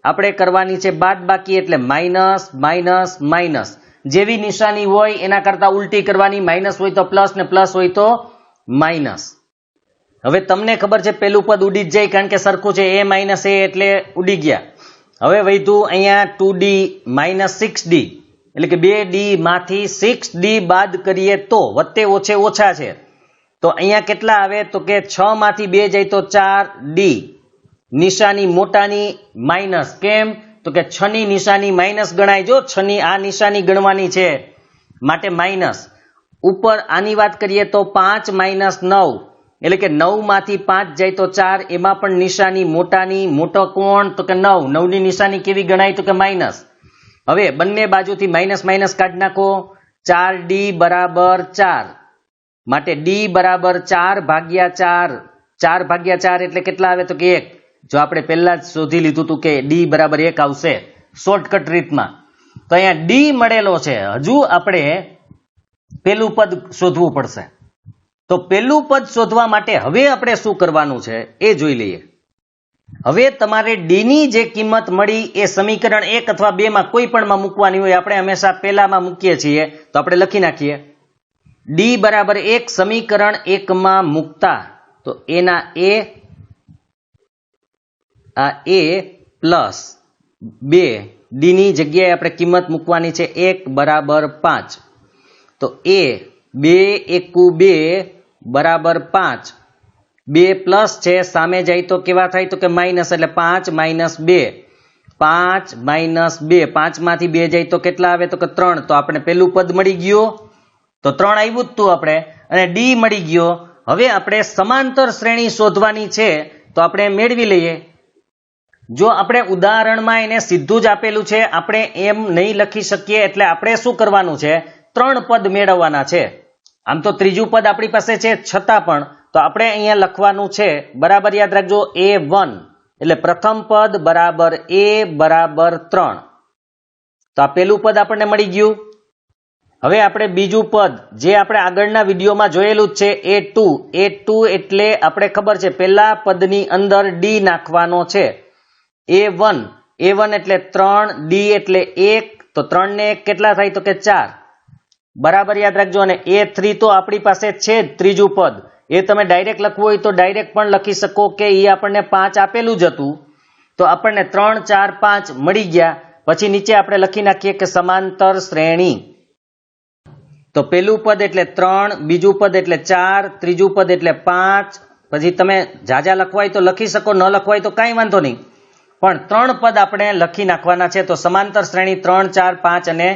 આપણે કરવાની છે બાદબાકી, એટલે માઇનસ માઇનસ માઇનસ. જેવી નિશાની હોય એના કરતા ઉલટી કરવાની, માઇનસ હોય તો પ્લસ ને પ્લસ હોય તો માઇનસ. હવે તમને ખબર છે પેલું પદ ઉડી જ જાય, કારણ કે સરખું છે, a - a એટલે ઉડી ગયા. હવે વધ્યું અહીંયા 2d - 6d, એટલે કે 2d માંથી 6d બાદ કરીએ તો વત્તે ઓછે ઓછા છે, તો અહીંયા કેટલા આવે? તો કે 6 માંથી 2 જાય તો 4d. નિશાની મોટાની માઇનસ. કેમ? તો કે 6 ની નિશાની માઇનસ ગણાય. જો 6 ની આ નિશાની ગણવાની છે માટે માઇનસ. ઉપર આની વાત કરીએ તો 5 - 9, એટલે કે 9 માંથી 5 જાય તો 4, એમાં પણ નિશાની મોટાની. મોટો કોણ? તો કે 9. 9 ની નિશાની કેવી ગણાય? તો કે માઇનસ. હવે બંને બાજુથી માઇનસ માઇનસ કાઢી નાખો. 4d બરાબર 4, માટે d બરાબર 4 ભાગ્યા 4. 4 ભાગ્યા 4 એટલે કેટલા આવે? તો કે 1. જો આપણે પહેલા જ શોધી લીધું હતું કે d બરાબર 1 આવશે શોર્ટકટ રીતમાં, તો અહીંયા d મળેલો છે. હજુ આપણે પેલું પદ શોધવું પડશે. તો પેલું પદ શોધવા માટે હવે આપણે શું કરવાનું છે એ જોઈ લઈએ. હવે તમારે d ની જે કિંમત મળી એ સમીકરણ 1 અથવા 2 માં કોઈ પણ માં મૂકવાની હોય. આપણે હંમેશા પહેલામાં મૂકીએ છીએ, તો આપણે લખી નાખીએ d બરાબર 1 સમીકરણ 1 માં મૂકતા, તો એના a, આ a પ્લસ 2 ડી ની જગ્યાએ આપણે કિંમત મૂકવાની છે 1 બરાબર 5. તો એ 2 એકુ 2 બરાબર 5. 2 પ્લસ છે, સામે જાય તો કેવા થાય તો કે માઇનસ, એટલે 5 માઇનસ 2. 5 માઇનસ 2, 5 માંથી 2 જાય તો કેટલા આવે તો કે 3. તો આપણે પેલું પદ મળી ગયું, તો 3 આવ્યું જ તું આપણે, અને ડી મળી ગયો. હવે આપણે સમાંતર શ્રેણી શોધવાની છે તો આપણે મેળવી લઈએ. જો આપણે ઉદાહરણમાં એને સીધું જ આપેલું છે, આપણે એમ નહીં લખી શકીએ, એટલે આપણે શું કરવાનું છે, 3 પદ મેળવવાના છે. આમ તો ત્રીજું પદ આપણી પાસે છે, છતાં પણ તો આપણે અહીંયા લખવાનું છે, બરાબર યાદ રાખજો, a1 એટલે પ્રથમ પદ બરાબર a બરાબર 3. તો આ પેલું પદ આપણને મળી ગયું. હવે આપણે બીજું પદ જે આપણે આગળના વિડીયોમાં જોયેલું જ છે, a2 એટલે આપણે ખબર છે પહેલા પદની અંદર ડી નાખવાનો છે. a1 એટલે 3, ડી એટલે 1, તો 3 ને 1 કેટલા થાય તો કે 4. બરાબર યાદ રાખજો. અને a3 તો આપણી પાસે છે જ ત્રીજું પદ, એ તમે ડાયરેક્ટ લખવું હોય તો ડાયરેક્ટ પણ લખી શકો કે એ આપણને 5 આપેલું જ હતું, તો આપણને 3 4 5 મળી ગયા. પછી નીચે આપણે લખી નાખીએ કે સમાંતર શ્રેણી. તો પેલું પદ એટલે 3, બીજું પદ એટલે 4, ત્રીજું પદ એટલે 5. પછી તમે જાજા લખવાય તો લખી શકો, ન લખવાય તો કાંઈ વાંધો નહીં, પણ 3 પદ આપણે લખી નાખવાના છે. તો સમાંતર શ્રેણી 3 4 5 અને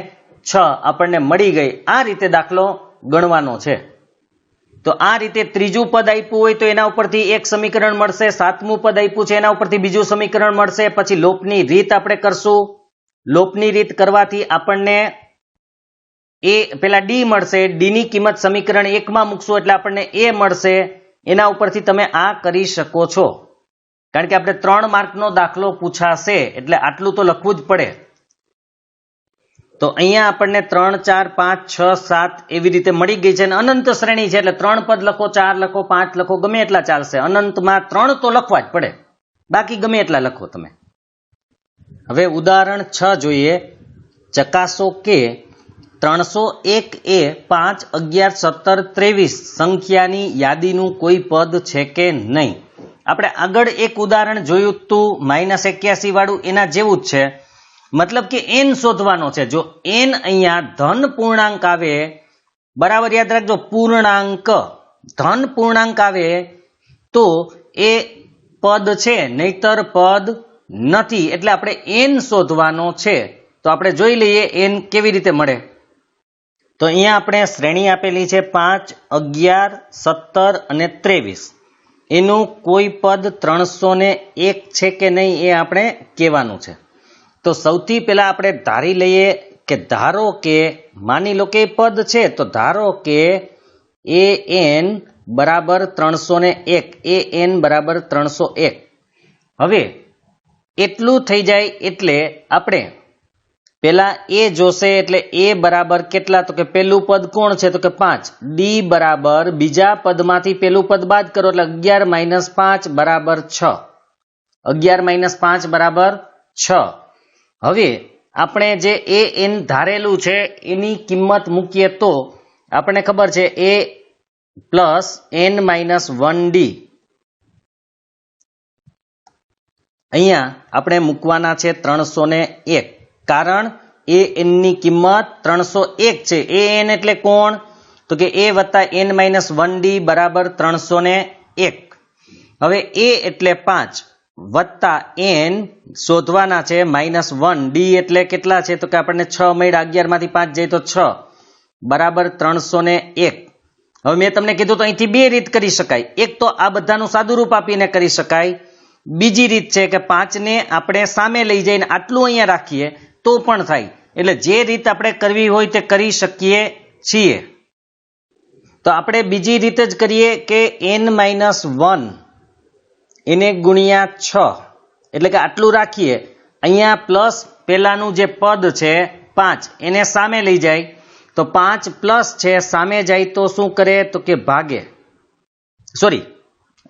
6 આપણને મળી ગઈ. આ રીતે દાખલો ગણવાનો છે. તો આ રીતે ત્રીજું પદ આપ્યું હોય તો એના ઉપરથી એક સમીકરણ મળશે, સાતમું પદ આપ્યું છે એના ઉપરથી બીજું સમીકરણ મળશે. પછી લોપની રીત આપણે કરશું. લોપની રીત કરવાથી આપણને એ પેલા ડી મળશે, ડી ની કિંમત સમીકરણ 1 માં મૂકશું એટલે આપણને એ મળશે. એના ઉપરથી તમે આ કરી શકો છો, કારણ કે આપણે 3 માર્કનો દાખલો પૂછાશે એટલે આટલું તો લખવું જ પડે. તો અહીંયા આપણને 3 4 5 6 7 એવી રીતે મળી ગઈ છે, અને અનંત શ્રેણી છે એટલે 3 પદ લખો, 4 લખો, 5 લખો, ગમે એટલા ચાલશે. અનંતમાં 3 તો લખવા જ પડે, બાકી ગમે એટલા લખો તમે. હવે ઉદાહરણ 6 જોઈએ. ચકાસો કે 301 એ 5 11 17 23 સંખ્યાની યાદીનું કોઈ પદ છે કે નહીં. આપણે આગળ એક ઉદાહરણ જોયું હતું -81 વાળું, એના જેવું જ છે. મતલબ કે n શોધવાનો છે. જો n અહીંયા ધન પૂર્ણાંક આવે, બરાબર યાદ રાખજો, પૂર્ણાંક ધન પૂર્ણાંક આવે તો એ પદ છે, નહીતર પદ નથી. એટલે આપણે n શોધવાનો છે. તો આપણે જોઈ લઈએ n કેવી રીતે મળે. તો અહીંયા આપણે શ્રેણી આપેલી છે 5 11 17 અને 23. એનું કોઈ પદ 301 છે કે નહીં એ આપણે કહેવાનું છે. તો સૌથી પહેલા આપણે ધારી લઈએ કે ધારો કે માની લો કે પદ છે, તો ધારો કે an બરાબર 301, an બરાબર 301. હવે એટલું થઈ જાય એટલે આપણે પેલા એ જોશે, એટલે એ બરાબર કેટલા તો કે પેલું પદ કોણ છે તો કે 5. ડી બરાબર બીજા પદમાંથી પેલું પદ બાદ કરો એટલે 11 - 5 બરાબર 6. 11 - 5 બરાબર 6. હવે આપણે જે an ધારેલું છે એની કિંમત મૂકીએ તો આપણને ખબર છે a પ્લસ n - 1d. અહીંયા આપણે મૂકવાના છે 301, કારણ an ની કિંમત 301 છે. an એટલે કોણ તો કે a વત્તા n - 1d બરાબર 301. હવે a એટલે 5 વત્તા n શોધવાના છે -1, ડી એટલે કેટલા છે તો કે આપણને 6 મળ્યા, 11 માંથી 5 જાય તો 6 બરાબર 301. હવે મેં તમને કીધું તો અહીંથી બે રીત કરી શકાય. એક તો આ બધાનું સાદુરૂપ આપીને કરી શકાય. બીજી રીત છે કે 5 ને આપણે સામે લઈ જઈને આટલું અહીંયા રાખીએ તો પણ થાય. એટલે જે રીત આપણે કરવી હોય તે કરી શકીએ છીએ. તો આપણે બીજી રીત જ કરીએ કે n - 1 એને ગુણ્યા 6, એટલે કે આટલું રાખીએ. અહીંયા પ્લસ પેલાનું જે પદ છે 5 એને સામે લઈ જાય, તો 5 પ્લસ છે સામે જાય તો શું કરે તો કે ભાગે. સોરી,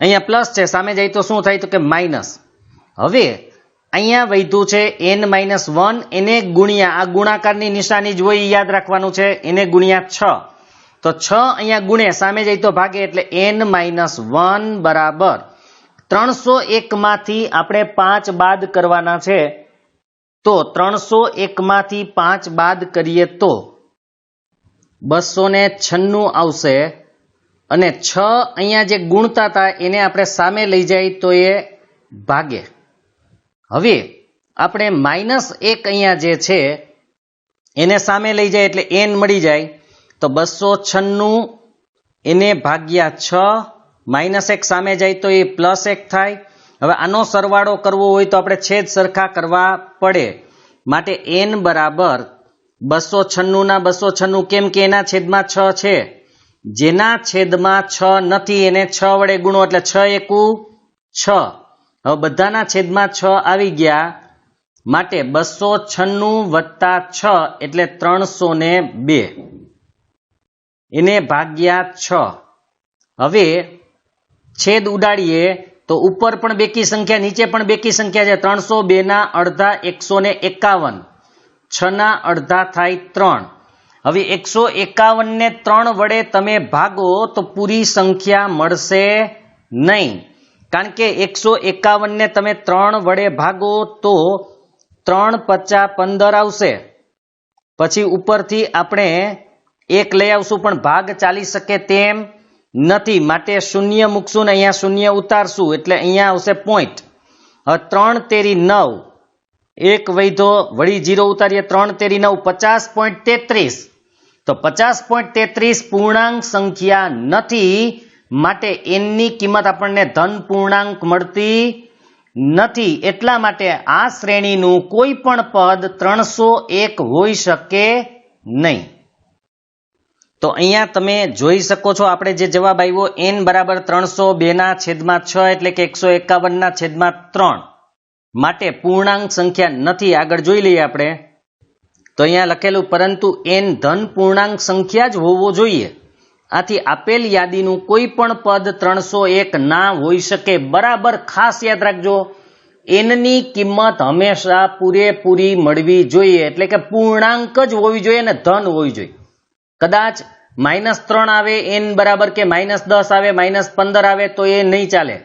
અહીંયા પ્લસ છે સામે જાય તો શું થાય તો કે માઇનસ. હવે અહીંયા વધ્યું છે n - 1, એને ગુણ્યા આ ગુણાકારની નિશાની જ હોય યાદ રાખવાનું છે, એને ગુણ્યા 6. તો 6 અહીંયા ગુણે સામે જાય તો ભાગે, એટલે n - 1 બરાબર 301 માંથી આપણે 5 બાદ કરવાના છે તો 301 માંથી 5 બાદ કરીએ તો 296 આવશે અને 6 અહીંયા જે ગુણતા હતા એને આપણે સામે લઈ જાય તો એ ભાગે. હવે આપણે -1 અહીંયા જે છે એને સામે લઈ જાય એટલે n મળી જાય તો 296 એને ભાગ્યા 6 -1 સામે જાય તો એ +1 થાય. હવે આનો સરવાળો કરવો હોય તો આપણે છેદ સરખા કરવા પડે માટે n બરાબર 296 ના 296 કેમ કે એના છેદમાં 6 છે, જેના છેદમાં 6 નથી એને 6 વડે ગુણો એટલે 6 એકુ 6. હવે બધાના છેદમાં 6 આવી ગયા માટે 296 વત્તા 6 એટલે 302 એને ભાગ્યા 6. હવે છેદ ઉડાડીએ તો ઉપર પણ બેકી સંખ્યા નીચે પણ બેકી સંખ્યા છે. 302 ના અડધા 151, 6 ના અડધા થાય 3. હવે 151 ને 3 વડે તમે ભાગો તો પૂરી સંખ્યા મળશે નહીં, કારણ કે 151 ને તમે 3 વડે ભાગો તો 3 × 5 = 15 આવશે. પછી ઉપરથી આપણે 1 લઈ આવશું પણ ભાગ ચાલી શકે તેમ નથી માટે શૂન્ય મૂકશું ને અહીંયા શૂન્ય ઉતારશું એટલે અહીંયા આવશે પોઈન્ટ. હવે 3 તેરી 9, 1 વૈધો વળી 0 ઉતારીએ 3 તેરી 9 50.33. તો 50.33 પૂર્ણાંક સંખ્યા નથી માટે એનની કિંમત આપણને ધન પૂર્ણાંક મળતી નથી. એટલા માટે આ શ્રેણીનું કોઈ પણ પદ 301 હોઈ શકે નહીં. તો અહીંયા તમે જોઈ શકો છો આપણે જે જવાબ આવ્યો n બરાબર 302 ના છેદમાં 6 એટલે કે 151 ના છેદમાં 3 માટે પૂર્ણાંક સંખ્યા નથી. આગળ જોઈ લઈએ આપણે તો અહીંયા લખેલું પરંતુ n ધન પૂર્ણાંક સંખ્યા જ હોવો જોઈએ. આથી આપેલ યાદીનું કોઈ પણ પદ 301 ના હોઈ શકે. બરાબર ખાસ યાદ રાખજો, n ની કિંમત હંમેશા પૂરેપૂરી મળવી જોઈએ એટલે કે પૂર્ણાંક જ હોવી જોઈએ અને ધન હોવી જોઈએ. કદાચ -3 આવે n બરાબર કે -10 આવે -15 આવે તો એ નહીં ચાલે.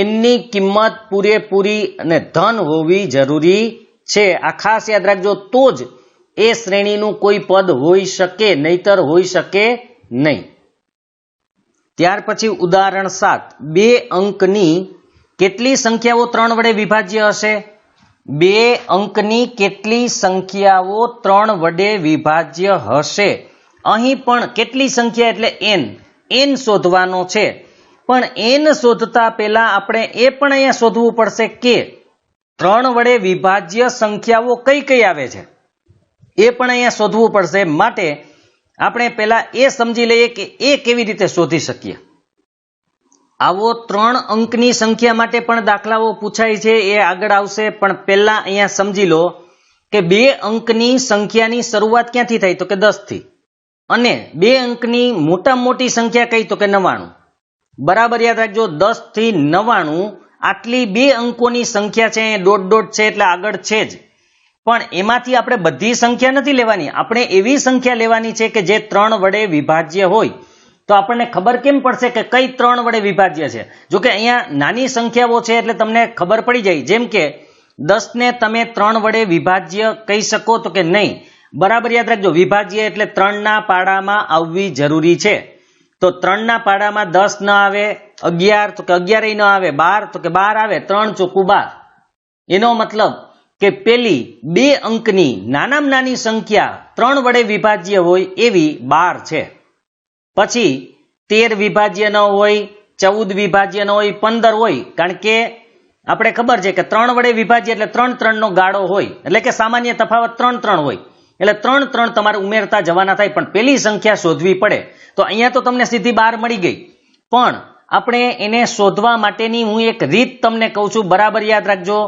n ની કિંમત પૂરેપૂરી અને ધન હોવી જરૂરી છે. આ ખાસ યાદ રાખજો, તો જ એ શ્રેણીનું કોઈ પદ હોઈ શકે, નહીતર હોઈ શકે નહીં. ત્યાર પછી ઉદાહરણ 7, 2 અંકની કેટલી સંખ્યાઓ 3 વડે વિભાજ્ય હશે? 2 અંકની કેટલી સંખ્યાઓ 3 વડે વિભાજ્ય હશે? અહીં પણ કેટલી સંખ્યા એટલે n શોધવાનો છે. પણ n શોધતા પહેલા આપણે એ પણ અહીંયા શોધવું પડશે કે 3 વડે વિભાજ્ય સંખ્યાઓ કઈ કઈ આવે છે, એ પણ અહીંયા શોધવું પડશે. માટે આપણે પહેલા એ સમજી લઈએ કે એ કેવી રીતે શોધી શકીએ. આવો 3 અંકની સંખ્યા માટે પણ દાખલાઓ પૂછાય છે, એ આગળ આવશે. પણ પહેલા અહીંયા સમજી લો કે 2 અંકની સંખ્યાની શરૂઆત ક્યાંથી થાય તો કે 10 થી, અને 2 અંકની મોટામાં મોટી સંખ્યા કઈ તો કે 99. બરાબર યાદ રાખજો, 10 થી 99 આટલી 2 અંકોની સંખ્યા છે. ડોટ ડોટ છે એટલે આગળ છે જ, પણ એમાંથી આપણે બધી સંખ્યા નથી લેવાની. આપણે એવી સંખ્યા લેવાની છે કે જે 3 વડે વિભાજ્ય હોય. તો આપણને ખબર કેમ પડશે કે કઈ 3 વડે વિભાજ્ય છે? જો કે અહીંયા નાની સંખ્યાઓ છે એટલે તમને ખબર પડી જાય. જેમ કે 10 ને તમે 3 વડે વિભાજ્ય કહી શકો તો કે નહીં. બરાબર યાદ રાખજો, વિભાજ્ય એટલે 3 ના પાડામાં આવવી જરૂરી છે. તો 3 ના પાડામાં 10 ન આવે, 11 તો કે 11 ન આવે, 12 તો કે 12 આવે, 3 ચોખ્ખું 12. એનો મતલબ કે પેલી 2 અંકની નાનામાં નાની સંખ્યા 3 વડે વિભાજ્ય હોય એવી 12 છે. પછી 13 વિભાજ્ય ન હોય, 14 વિભાજ્ય ન હોય, 15 હોય, કારણ કે આપણે ખબર છે કે 3 વડે વિભાજ્ય એટલે 3 3 નો ગાળો હોય, એટલે કે સામાન્ય તફાવત 3 3 હોય, એટલે 3 3 તમારે ઉમેરતા જવાના થાય. પણ પેલી સંખ્યા શોધવી પડે. તો અહીંયા તો તમને સીધી 12 મળી ગઈ, પણ આપણે એને શોધવા માટેની હું એક રીત તમને કહું છું. બરાબર યાદ રાખજો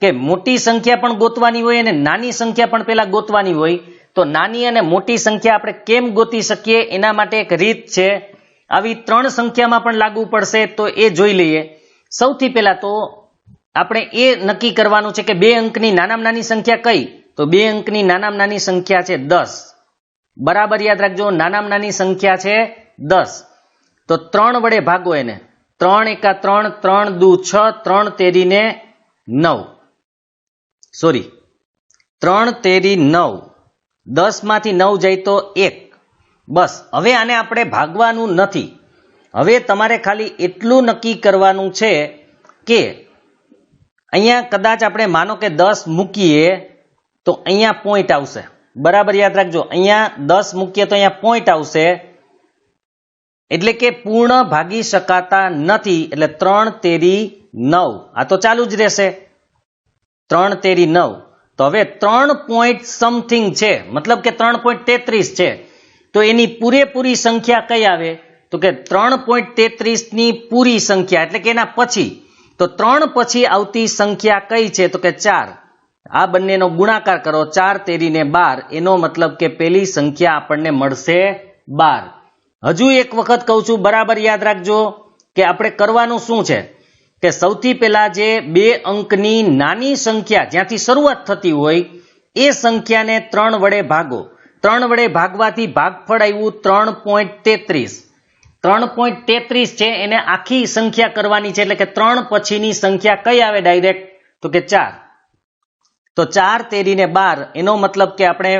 કે મોટી સંખ્યા પણ ગોતવાની હોય અને નાની સંખ્યા પણ પેલા ગોતવાની હોય. તો નાની અને મોટી સંખ્યા આપણે કેમ ગોતી શકીએ એના માટે એક રીત છે. આવી 3 સંખ્યામાં પણ લાગુ પડશે, તો એ જોઈ લઈએ. સૌથી પહેલા તો આપણે એ નક્કી કરવાનું છે કે 2 અંકની નાનામાં નાની સંખ્યા કઈ? તો 2 અંકની નાનામાં નાની સંખ્યા છે 10. બરાબર યાદ રાખજો, નાનામાં નાની સંખ્યા છે 10. તો 3 વડે ભાગો એને. 3 એકા 3, 3 દુ 6, 3 તેરી ને 9. સોરી, 3 તેરી 9, 10 માંથી 9 જાય તો 1. બસ હવે આને આપણે ભાગવાનું નથી. હવે તમારે ખાલી એટલું નક્કી કરવાનું છે કે અહીંયા કદાચ આપણે માનો કે 10 મૂકીએ તો અહીંયા પોઈન્ટ આવશે. બરાબર યાદ રાખજો, અહીંયા 10 મૂકીએ તો અહીંયા પોઈન્ટ આવશે, એટલે કે પૂર્ણ ભાગી શકાતા નથી. એટલે 3 તેરી 9, આ તો ચાલુ જ રહેશે. 3 તેરી 9, તો હવે 3 પોઈન્ટ સમથિંગ છે, મતલબ કે 3.33 છે, તો એની પૂરેપૂરી સંખ્યા કઈ આવે? તો કે 3.33 ની પૂરી સંખ્યા, એટલે કે એના પછી. તો 3 પછી આવતી સંખ્યા કઈ છે? તો કે 4. આ બંનેનો ગુણાકાર કરો, 4 તેરી ને 12, એનો મતલબ કે પેલી સંખ્યા આપણને મળશે 12. હજુ એક વખત કહું છું, બરાબર યાદ રાખજો કે આપણે કરવાનું શું છે કે સૌથી પહેલા જે 2 અંકની નાની સંખ્યા જ્યાંથી શરૂઆત થતી હોય એ સંખ્યાને 3 વડે ભાગો. 3 વડે ભાગવાથી ભાગફળ આવ્યું 3.33. 3.33 છે એને આખી સંખ્યા કરવાની છે, એટલે કે 3 પછીની સંખ્યા કઈ આવે ડાયરેક્ટ? તો કે 4. તો 4 તેરી ને 12, એનો મતલબ કે આપણે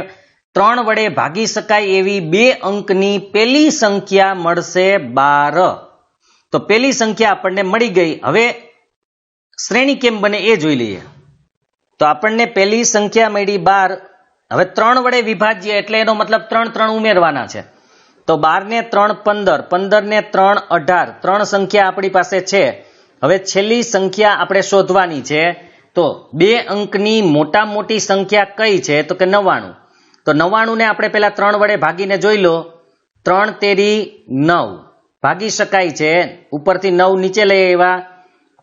3 વડે ભાગી શકાય એવી 2 અંકની પેલી સંખ્યા મળશે 12. તો પેલી સંખ્યા આપણને મળી ગઈ. હવે શ્રેણી કેમ બને એ જોઈ લઈએ. તો આપણને પેલી સંખ્યા મળી 12. હવે 3 વડે વિભાજ્ય એટલે એનો મતલબ 3 3 ઉમેરવાના છે. તો 12 ને 3 15, 15 ને 3 18, 3 સંખ્યા આપણી પાસે છે. હવે છેલ્લી સંખ્યા આપણે શોધવાની છે. તો 2 અંકની મોટા મોટી સંખ્યા કઈ છે? તો કે 99. તો 99 ને આપણે પેલા 3 વડે ભાગીને જોઈ લો. 3 તેરી 9 ભાગી શકાય છે, ઉપરથી 9 નીચે લઈ આવ્યા.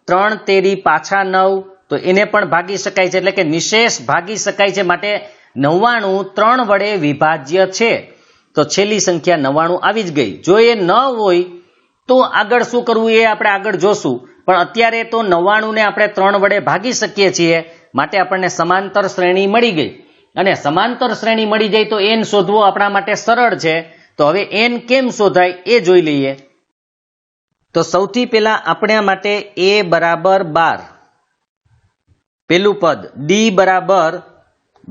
3 તેરી પાછા 9, તો એને પણ ભાગી શકાય છે, એટલે કે નિશેષ ભાગી શકાય છે. માટે 99 3 વડે વિભાજ્ય છે. તો છેલ્લી સંખ્યા 99 આવી જ ગઈ. જો એ ન હોય તો આગળ શું કરવું એ આપણે આગળ જોશું, પણ અત્યારે તો 99 ને આપણે 3 વડે ભાગી શકીએ છીએ. માટે આપણને સમાંતર શ્રેણી મળી ગઈ. અને સમાંતર શ્રેણી મળી જાય તો n શોધવો આપણા માટે સરળ છે. તો હવે n કેમ શોધાય એ જોઈ લઈએ. તો સૌથી પહેલા આપણા માટે a બરાબર 12, પેલું પદ, d બરાબર,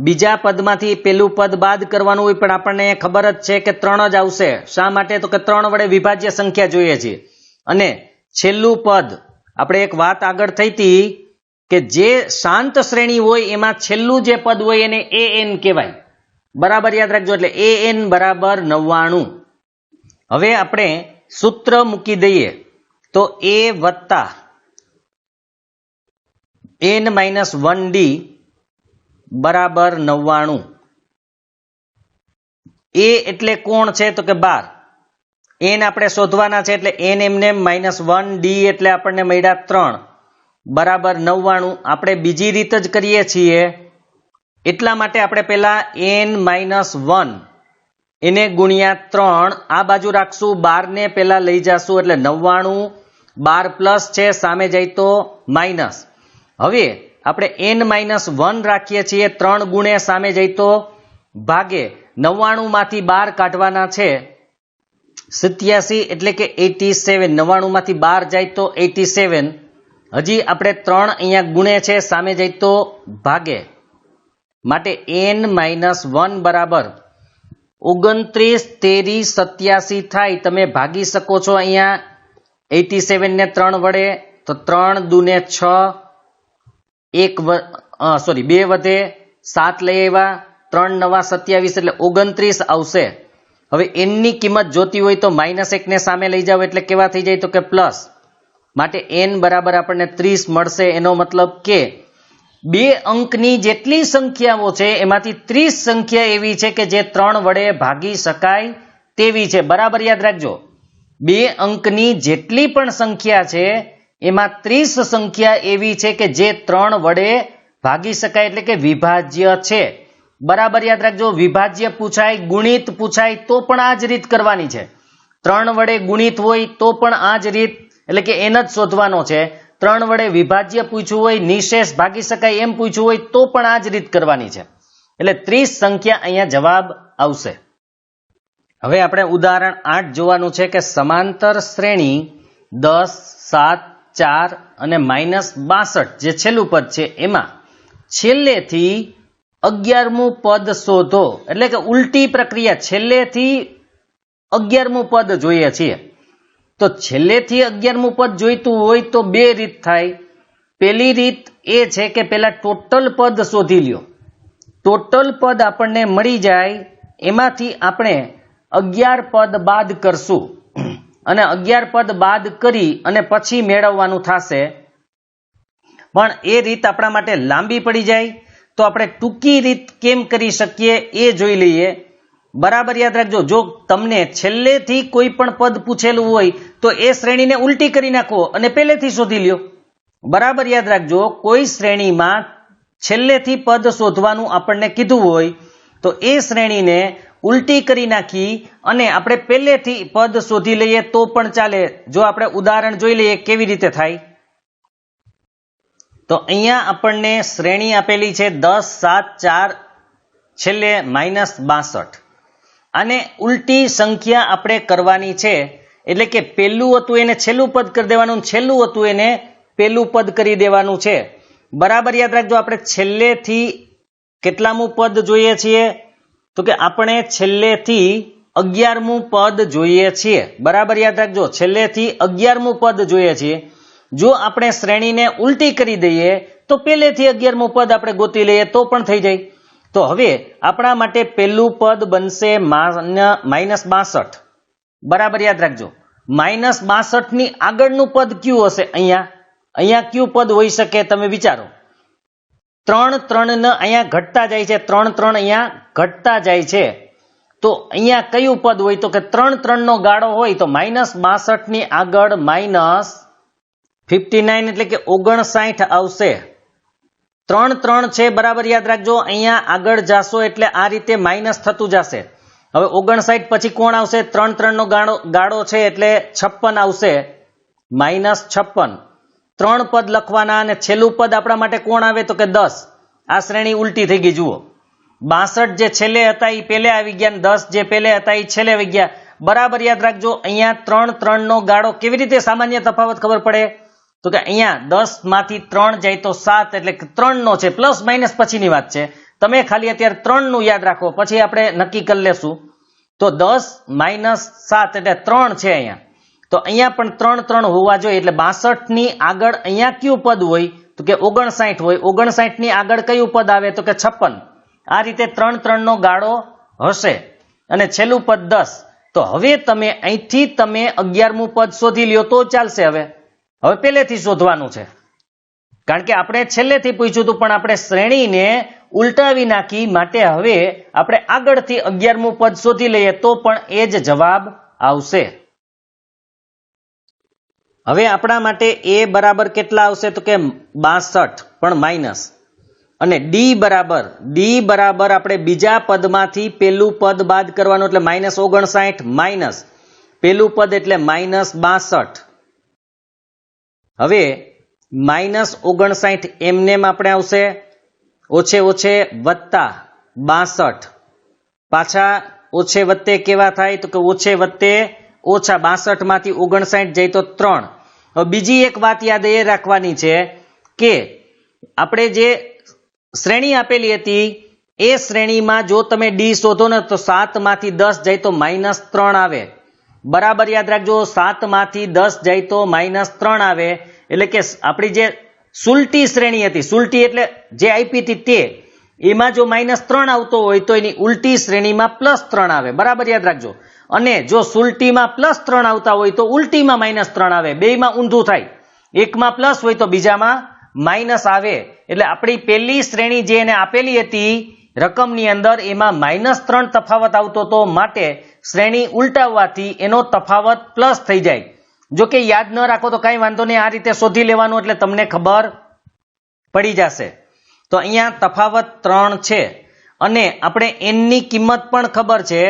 બીજા પદમાંથી પેલું પદ બાદ કરવાનું હોય, પણ આપણને ખબર જ છે કે 3 જ આવશે. શા માટે? તો કે 3 વડે વિભાજ્ય સંખ્યા જોઈએ છે. અને છેલ્લું પદ, આપણે એક વાત આગળ થઈ હતી કે જે શાંત શ્રેણી હોય એમાં છેલ્લું જે પદ હોય એને an કહેવાય. બરાબર યાદ રાખજો, એટલે an બરાબર 99. હવે આપણે સૂત્ર મૂકી દઈએ. તો a વત્તા n-1d બરાબર 99. a એટલે કોણ છે? તો કે 12. n આપણે શોધવાના છે, એટલે n એમને -1d એટલે આપણને મળ્યા 3 બરાબર 99. આપણે બીજી રીત જ કરીએ છીએ, એટલા માટે આપણે પહેલા n-1 એને ગુણ્યા 3 આ બાજુ રાખશું, 12 ને પહેલા લઈ જાશું, એટલે 99. 12 પ્લસ છે, સામે જાય તો માઇનસ. હવે આપણે n-1 રાખીએ છીએ, 3 ગુણે સામે જાય તો ભાગે. 99 માંથી 12 કાઢવાના છે 87, એટલે કે 87. 99 માંથી 12 જાય તો 87. હજી આપણે 3 અહીંયા ગુણે છે, સામે જાય તો ભાગે. માટે n-1 બરાબર 29 તેરી 87 થાય. તમે ભાગી શકો છો અહીંયા 87 ને 3 વડે. તો 3 દુને 6, 2 વધે, 7 લઈ આવ્યા, 3 નવા 27, એટલે 29 આવશે. હવે n ની કિંમત જોતી હોય તો -1 ને સામે લઈ જાવ, એટલે કેવા થઈ જાય? તો કે પ્લસ. માટે n બરાબર આપણને 30 મળશે. એનો મતલબ કે 2 અંકની જેટલી સંખ્યાઓ છે એમાંથી 30 સંખ્યા એવી છે કે જે 3 વડે ભાગી શકાય તેવી છે. બરાબર યાદ રાખજો, 2 અંકની જેટલી પણ સંખ્યા છે એમાં 30 સંખ્યા એવી છે કે જે 3 વડે ભાગી શકાય, એટલે કે વિભાજ્ય છે. બરાબર યાદ રાખજો, વિભાજ્ય પૂછાય, ગુણિત પૂછાય તો પણ આ જ રીત કરવાની છે. 3 વડે ગુણિત હોય તો પણ આ જ રીત, એટલે કે n જ શોધવાનો છે. 3 વડે વિભાજ્ય પૂછ્યું હોય, નિશેષ ભાગી શકાય એમ પૂછ્યું હોય તો પણ આ જ રીત કરવાની છે. એટલે 30 સંખ્યા અહીંયા જવાબ આવશે. હવે આપણે ઉદાહરણ 8 જોવાનું છે કે સમાંતર શ્રેણી 10, 7, 4 અને -62 જે છેલ્લું પદ છે એમાં છેલ્લેથી 11મું પદ શોધો, એટલે કે ઉલટી પ્રક્રિયા, છેલ્લેથી 11મું પદ જોઈએ છીએ. તો છેલ્લેથી 11મું પદ જોઈતું હોય તો બે રીત થાય. પહેલી રીત એ છે કે પેલા ટોટલ પદ શોધી લ્યો. ટોટલ પદ આપણને મળી જાય, એમાંથી આપણે 11 પદ બાદ કરશું અને 11 પદ બાદ કરી અને પછી મેળવવાનું થશે. પણ એ રીત આપણા માટે લાંબી પડી જાય, તો આપણે ટૂંકી રીત કેમ કરી શકીએ એ જોઈ લઈએ. બરાબર યાદ રાખજો, જો તમને છેલ્લેથી કોઈ પણ પદ પૂછેલું હોય તો એ શ્રેણીને ઉલટી કરી નાખો અને પહેલેથી શોધી લ્યો. બરાબર યાદ રાખજો, કોઈ શ્રેણીમાં છેલ્લેથી પદ શોધવાનું આપણને કીધું હોય તો એ શ્રેણીને ઉલટી કરી નાખી અને આપણે પહેલેથી પદ શોધી લઈએ તો પણ ચાલે. જો આપણે ઉદાહરણ જોઈ લઈએ કેવી રીતે થાય. તો અહીંયા આપણને શ્રેણી આપેલી છે 10, 7, 4, છેલ્લે -62. અને ઉલટી સંખ્યા આપણે કરવાની છે, એટલે કે પહેલું હતું એને છેલ્લું પદ કરી દેવાનું, છેલ્લું હતું એને પહેલું પદ કરી દેવાનું છે. બરાબર યાદ રાખજો, આપણે છેલ્લેથી કેટલામું પદ જોઈએ છીએ? તો કે આપણે છેલ્લેથી 11મું પદ જોઈએ છીએ. બરાબર યાદ રાખજો, છેલ્લેથી 11મું પદ જોઈએ છીએ. જો આપણે શ્રેણીને ઉલટી કરી દઈએ તો પહેલેથી 11મું પદ આપણે ગોતી લઈએ તો પણ થઈ જાય. તો હવે આપણા માટે પહેલું પદ બનશે -62. બરાબર યાદ રાખજો, -62 ની આગળનું પદ કયું હશે? અહીંયા કયું પદ હોઈ શકે તમે વિચારો. 3 3 ને અહીંયા ઘટતા જાય છે, 3 3 અહીંયા ઘટતા જાય છે. તો અહીંયા કયું પદ હોય? તો કે 3 3 નો ગાળો હોય તો -62 ની આગળ -59 એટલે કે 59 આવશે. 3 3 છે, બરાબર યાદ રાખજો. અહીંયા આગળ જાશો એટલે આ રીતે માઇનસ થતું જશે. હવે 59 પછી કોણ આવશે? 3 3 નો ગાળો છે એટલે 56 આવશે, -56. 3 પદ લખવાના અને છેલ્લું પદ આપણા માટે કોણ આવે? તો કે 10. આ શ્રેણી ઉલટી થઈ ગઈ. જુઓ, 62 જે છેલ્લે હતા એ પહેલે આવી ગયા, 10 જે પહેલે હતા એ છેલ્લે આવી ગયા. બરાબર યાદ રાખજો, અહીંયા 3 3 નો ગાળો કેવી રીતે સામાન્ય તફાવત ખબર પડે? તો કે અહીંયા 10 માંથી 3 જાય તો 7, એટલે 3 નો છે, પ્લસ માઇનસ પછીની વાત છે. તમે ખાલી અત્યારે 3 નું યાદ રાખો, પછી આપણે નક્કી કરી લેશું. તો 10 - 7 એટલે 3 છે અહીંયા. તો અહીંયા પણ 3 3 હોવા જોઈએ, એટલે 62 ની આગળ અહીંયા કયું પદ હોય? તો કે 59 હોય. 59 ની આગળ કયું પદ આવે? તો કે 56. આ રીતે 3 3 નો ગાળો હશે અને છેલ્લું પદ 10. તો હવે તમે અહીંથી તમે 11મું પદ શોધી લ્યો તો ચાલશે. હવે પહેલેથી શોધવાનું છે, કારણ કે આપણે છેલ્લેથી પૂછ્યું હતું પણ આપણે શ્રેણીને ઉલટાવી નાખી, માટે હવે આપણે આગળથી 11મું પદ શોધી લઈએ તો પણ એ જ જવાબ આવશે. હવે આપણા માટે એ બરાબર કેટલા આવશે? તો કે 62 પણ માઇનસ, અને ડી બરાબર આપણે બીજા પદમાંથી પેલું પદ બાદ કરવાનું, એટલે -59 માઇનસ પેલું પદ એટલે -62. હવે -59 એમનેમ આપણે આવશે, ઓછે વત્તા 62. પાછા ઓછે વત્તે કેવા થાય? તો કે ઓછે વત્તે ઓછા. 62 માંથી 59 જાય તો 3. હવે બીજી એક વાત યાદ એ રાખવાની છે કે આપણે જે શ્રેણી આપેલી હતી એ શ્રેણીમાં જો તમે ડી શોધો ને તો 7 માંથી 10 જાય તો -3 આવે. બરાબર યાદ રાખજો, 7 માંથી 10 જાય તો -3 આવે. એટલે કે આપણી જે સુલટી શ્રેણી હતી, સુલટી એટલે જે આપી હતી તે, એમાં જો -3 આવતો હોય તો એની ઉલટી શ્રેણીમાં +3 આવે. બરાબર યાદ રાખજો. અને જો સુલટીમાં +3 આવતા હોય તો ઉલટીમાં -3 આવે. બેયમાં ઊંધું થાય, એકમાં પ્લસ હોય તો બીજામાં માઇનસ આવે. એટલે આપણી પહેલી શ્રેણી જે એને આપેલી હતી રકમની અંદર, એમાં -3 તફાવત આવતો હતો, માટે શ્રેણી ઉલટાવવાથી એનો તફાવત પ્લસ થઈ જાય. જો કે યાદ ન રાખો તો કઈ વાંધો નહીં, આ રીતે શોધી લેવાનું એટલે તમને ખબર પડી જશે. તો અહીંયા તફાવત 3 છે અને આપણે n ની કિંમત પણ ખબર છે.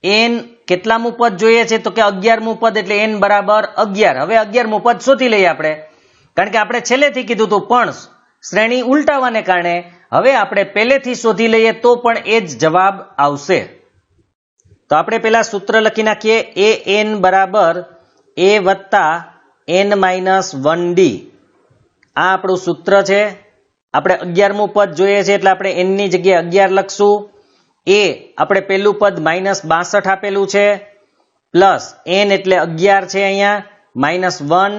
n કેટલામું પદ જોઈએ છે? તો કે 11મું પદ, એટલે n બરાબર 11. હવે 11મું પદ શોધી લઈએ આપણે, કારણ કે આપણે છેલ્લેથી કીધું હતું પણ શ્રેણી ઉલટાવાને કારણે હવે આપણે પહેલેથી શોધી લઈએ તો પણ એ જ જવાબ આવશે. તો આપણે પેલા સૂત્ર લખી નાખીએ, an બરાબર a વત્તા n - 1d. આ આપણું સૂત્ર છે. આપણે 11મું પદ જોઈએ છે એટલે આપણે n ની જગ્યાએ 11 લખશું. એ આપણે પહેલું પદ -62 આપેલું છે, પ્લસ n એટલે 11 છે અહીંયા, -1,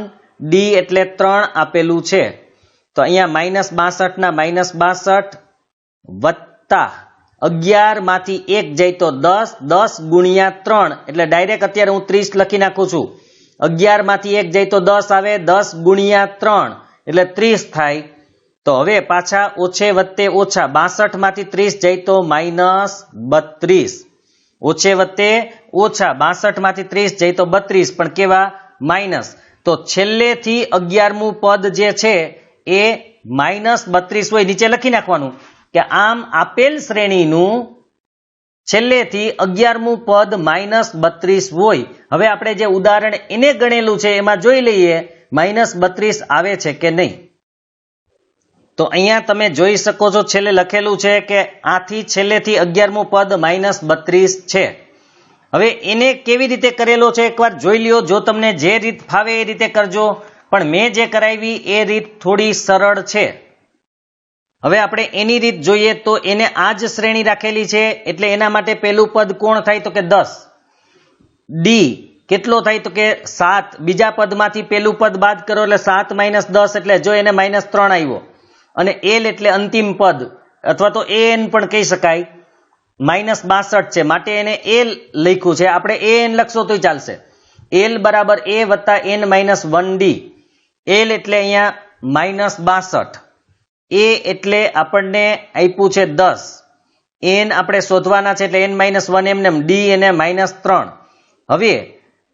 d એટલે 3 આપેલું છે. તો અહીંયા -62 ના -62 વત્તા 11 માંથી 1 જાય તો 10, 10 ગુણ્યા 3 એટલે ડાયરેક્ટ અત્યારે હું 30 લખી નાખું છું. 11 માંથી 1 જાય તો 10 આવે, 10 ગુણ્યા 3 એટલે 30 થાય. તો હવે પાછા ઓછે વત્તે ઓછા 62 માંથી 30 જાય તો -32, ઓછે વત્તે ઓછા 62 માંથી 30 જાય તો 32 પણ કેવા માઇનસ. તો છેલ્લેથી 11મું પદ જે છે એ -32 હોય, નીચે લખી નાખવાનું કે આમ આપેલ શ્રેણીનું છેલ્લેથી 11મું પદ -32 હોય. હવે આપણે જે ઉદાહરણ એને ગણેલું છે એમાં જોઈ લઈએ -32 આવે છે કે નહીં. તો અહીંયા તમે જોઈ શકો છો છેલ્લે લખેલું છે કે આથી છેલ્લેથી 11મું પદ -32 છે. હવે એને કેવી રીતે કરેલો છે એકવાર જોઈ લ્યો. જો તમને જે રીત ફાવે એ રીતે કરજો, પણ મેં જે કરાવી એ રીત થોડી સરળ છે. હવે આપણે એની રીત જોઈએ તો એને આ જ શ્રેણી રાખેલી છે એટલે એના માટે પહેલું પદ કોણ થાય તો કે 10, ડી કેટલો થાય તો કે 7, બીજા પદમાંથી પહેલું પદ બાદ કરો એટલે 7 - 10 એટલે જો એને -3 આવ્યો, અને એલ એટલે અંતિમ પદ અથવા તો an પણ કહી શકાય, -62 છે માટે એને એલ લખ્યું છે. આપણે an લખશો તોય ચાલશે. એલ બરાબર a વત્તા n - 1d. એલ એટલે અહીંયા -62, એ એટલે આપણને આપ્યું છે 10, n આપણે શોધવાના છે એટલે n - 1 એમને, ડી એને -3. હવે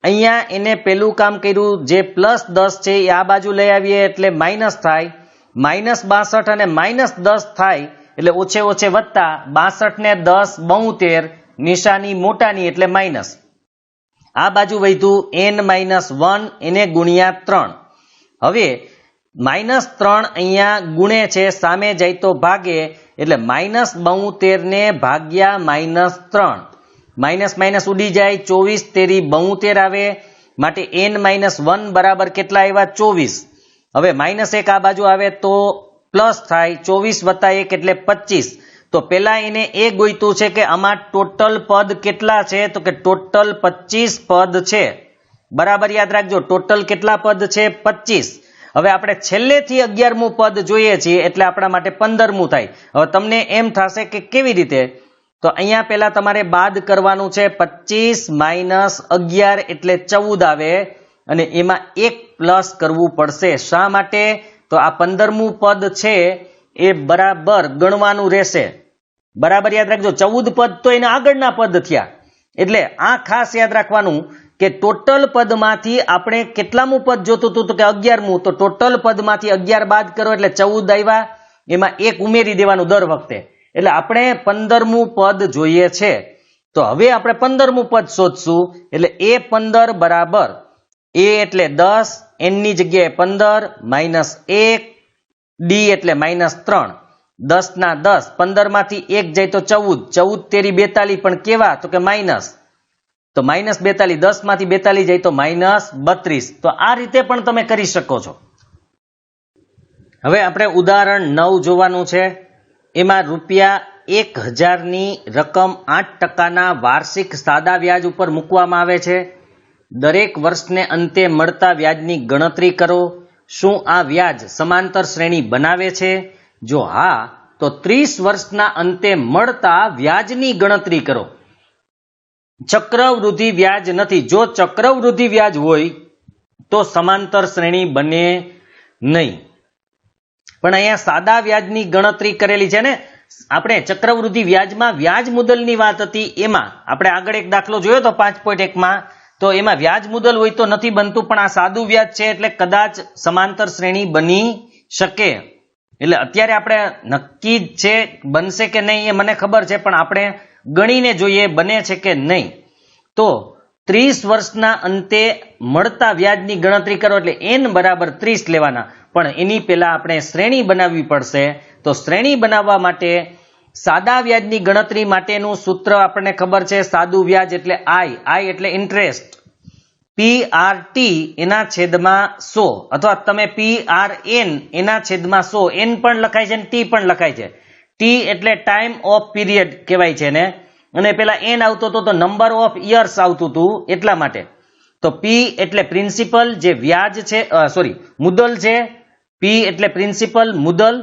અહીંયા એને પેલું કામ કર્યું, જે +10 છે એ આ બાજુ લઈ આવીએ એટલે માઇનસ થાય, -62 અને -10 થાય એટલે ઓછે ઓછે વત્તા, 62 ને 10 72, નિશાની મોટાની એટલે માઇનસ. આ બાજુ વધ્યું n - 1 એને ગુણ્યા 3. હવે -3 અહીંયા ગુણે છે, સામે જાય તો ભાગે એટલે -72 ને ભાગ્યા -3, માઇનસ માઇનસ ઉડી જાય, 24 તેરી 72 આવે, માટે n - 1 બરાબર કેટલા આવ્યા 24. હવે -1 આ બાજુ આવે તો પ્લસ થાય, 24 વત્તા 1 એટલે 25. તો પેલા એને એ ગોઈતું છે કે આમાં ટોટલ પદ કેટલા છે તો કે ટોટલ 25 પદ છે. બરાબર યાદ રાખજો, ટોટલ કેટલા પદ છે 25. હવે આપણે છેલ્લેથી 11મું પદ જોઈએ છીએ એટલે આપણા માટે 15મું થાય. હવે તમને એમ થશે કે કેવી રીતે, તો અહીંયા પેલા તમારે બાદ કરવાનું છે, 25 - 11 એટલે 14 આવે, અને એમાં 1 પ્લસ કરવું પડશે. શા માટે, તો આ 15મું પદ છે એ બરાબર ગણવાનું રહેશે. બરાબર યાદ રાખજો, 14 પદ તો એના આગળના પદ થયા, એટલે આ ખાસ યાદ રાખવાનું કે ટોટલ પદમાંથી આપણે કેટલામું પદ જોતું હતું તો કે 11મું. તો ટોટલ પદમાંથી 11 બાદ કરો એટલે 14 આવ્યા, એમાં 1 ઉમેરી દેવાનું દર વખતે, એટલે આપણે 15મું પદ જોઈએ છે. તો હવે આપણે 15મું પદ શોધશું, એટલે એ 15 બરાબર a એટલે 10, n ની જગ્યાએ 15 -1, d એટલે -3, 10 ના 10, 15 માંથી 1 જાય તો 14, 14 તેરી 42 પણ કેવા તો કે માઇનસ, તો -42, 10 માંથી 42 જાય તો -32. તો આ રીતે પણ તમે કરી શકો છો. હવે આપણે ઉદાહરણ 9 જોવાનું છે. એમાં ₹1000 ની રકમ 8% વાર્ષિક સાદા વ્યાજ ઉપર મૂકવામાં આવે છે. દરેક વર્ષને અંતે મળતા વ્યાજની ગણતરી કરો. શું આ વ્યાજ સમાંતર શ્રેણી બનાવે છે? જો હા, તો 30 વર્ષના અંતે મળતા વ્યાજની ગણતરી કરો. ચક્રવૃદ્ધિ વ્યાજ નથી. જો ચક્રવૃદ્ધિ વ્યાજ હોય તો સમાંતર શ્રેણી બને નહીં. પણ અહીંયા સાદા વ્યાજની ગણતરી કરેલી છે ને. આપણે ચક્રવૃદ્ધિ વ્યાજમાં વ્યાજ મુદલની વાત હતી, એમાં આપણે આગળ એક દાખલો જોયો તો 5.1 તો એમાં વ્યાજ મુદલ હોય તો નથી બનતું, પણ આ સાદું વ્યાજ છે એટલે કદાચ સમાંતર શ્રેણી બની શકે. એટલે અત્યારે આપણે નક્કી છે બનશે કે નહીં એ મને ખબર છે, પણ આપણે ગણીને જોઈએ બને છે કે નહીં. તો 30 વર્ષના અંતે મળતા વ્યાજની ગણતરી કરો એટલે n બરાબર 30 લેવાના, પણ એની પહેલા આપણે શ્રેણી બનાવવી પડશે. તો શ્રેણી બનાવવા માટે સાદા વ્યાજની ગણતરી માટેનું સૂત્ર આપણને ખબર છે, સાદું વ્યાજ એટલે i એટલે ઇન્ટરેસ્ટ, PRT એના છેદમાં 100 અથવા તમે PRN એના છેદમાં 100 N પણ લખાય છે અને T પણ લખાય છે. T એટલે ટાઈમ ઓફ પીરિયડ કહેવાય છે ને, અને પેલા N આવતો હતો તો નંબર ઓફ યર્સ આવતું હતું એટલા માટે. તો P એટલે પ્રિન્સિપલ જે વ્યાજ છે, મુદ્દલ છે. P એટલે પ્રિન્સિપલ મુદ્દલ,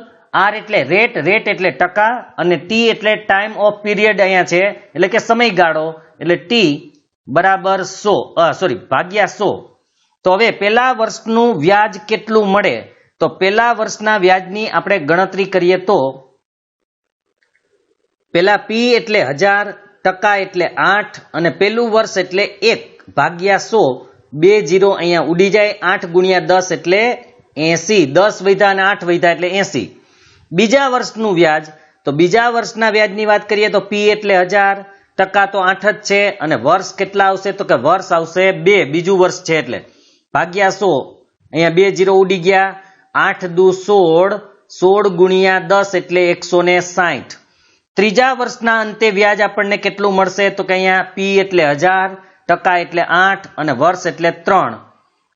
R એટલે રેટ, રેટ એટલે ટકા, અને T એટલે ટાઈમ ઓફ પીરિયડ અહીંયા છે એટલે કે સમયગાળો, એટલે T બરાબર 100 ભાગ્યા 100. તો હવે પેલા વર્ષનું વ્યાજ કેટલું મળે, તો પેલા વર્ષના વ્યાજની આપણે ગણતરી કરીએ તો પેલા P એટલે 1000, ટકા એટલે 8, અને પેલું વર્ષ એટલે 1 ભાગ્યા 100, 2 0 અહીંયા ઉડી જાય, 8 ગુણ્યા 10 એટલે 80, 10 વધ્યા અને 8 વધ્યા એટલે 80. બીજા વર્ષનું વ્યાજ, તો બીજા વર્ષના વ્યાજની વાત કરીએ તો P એટલે 1000, ટકા તો 8 જ છે, અને વર્ષ કેટલા આવશે તો કે વર્ષ આવશે 2, બીજું વર્ષ છે એટલે ભાગ્યા 100, અહીંયા 2 0 ઉડી ગયા, 8 દુ 16, 16 ગુણ્યા 10 એટલે 160. ત્રીજા વર્ષના અંતે વ્યાજ આપણને કેટલું મળશે તો કે અહીંયા P એટલે 1000, ટકા એટલે 8, અને વર્ષ એટલે 3.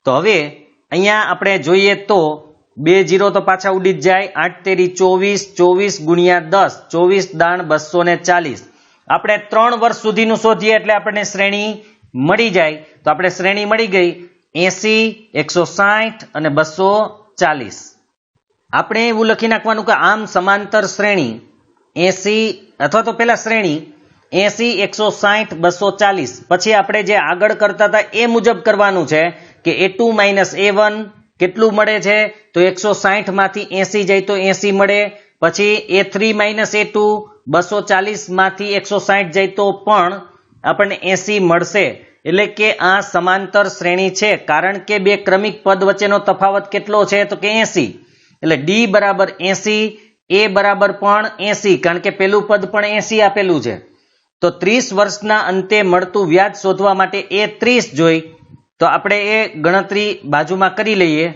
તો હવે અહીંયા આપણે જોઈએ તો 2 0 તો પાછા ઉડી જ જાય, 8 તેરી 24, 24 ગુણ્યા 10, 24 દાણ 240. આપણે 3 વર્ષ સુધીનું શોધીએ એટલે આપણને શ્રેણી મળી જાય. તો આપણે શ્રેણી મળી ગઈ 80, 160 અને 240. આપણે એવું લખી નાખવાનું કે આમ સમાંતર શ્રેણી 80 અથવા તો પેલા શ્રેણી 80, 160, 240. પછી આપણે જે આગળ કરતા હતા એ મુજબ કરવાનું છે કે A2 - A1 કેટલું મળે છે તો 160 માંથી 80 જાય તો 80 મળે. પછી A3 - A2 240 માંથી 160 જાય તો પણ આપણને 80 મળશે. એટલે કે આ સમાંતર શ્રેણી છે, કારણ કે બે ક્રમિક પદ વચ્ચેનો તફાવત કેટલો છે તો કે 80. એટલે D બરાબર 80, A બરાબર પણ 80, કારણ કે પેલું પદ પણ 80 આપેલું છે. તો 30 વર્ષના અંતે મળતું વ્યાજ શોધવા માટે એ 30 જોઈ, તો આપણે એ ગણતરી બાજુમાં કરી લઈએ.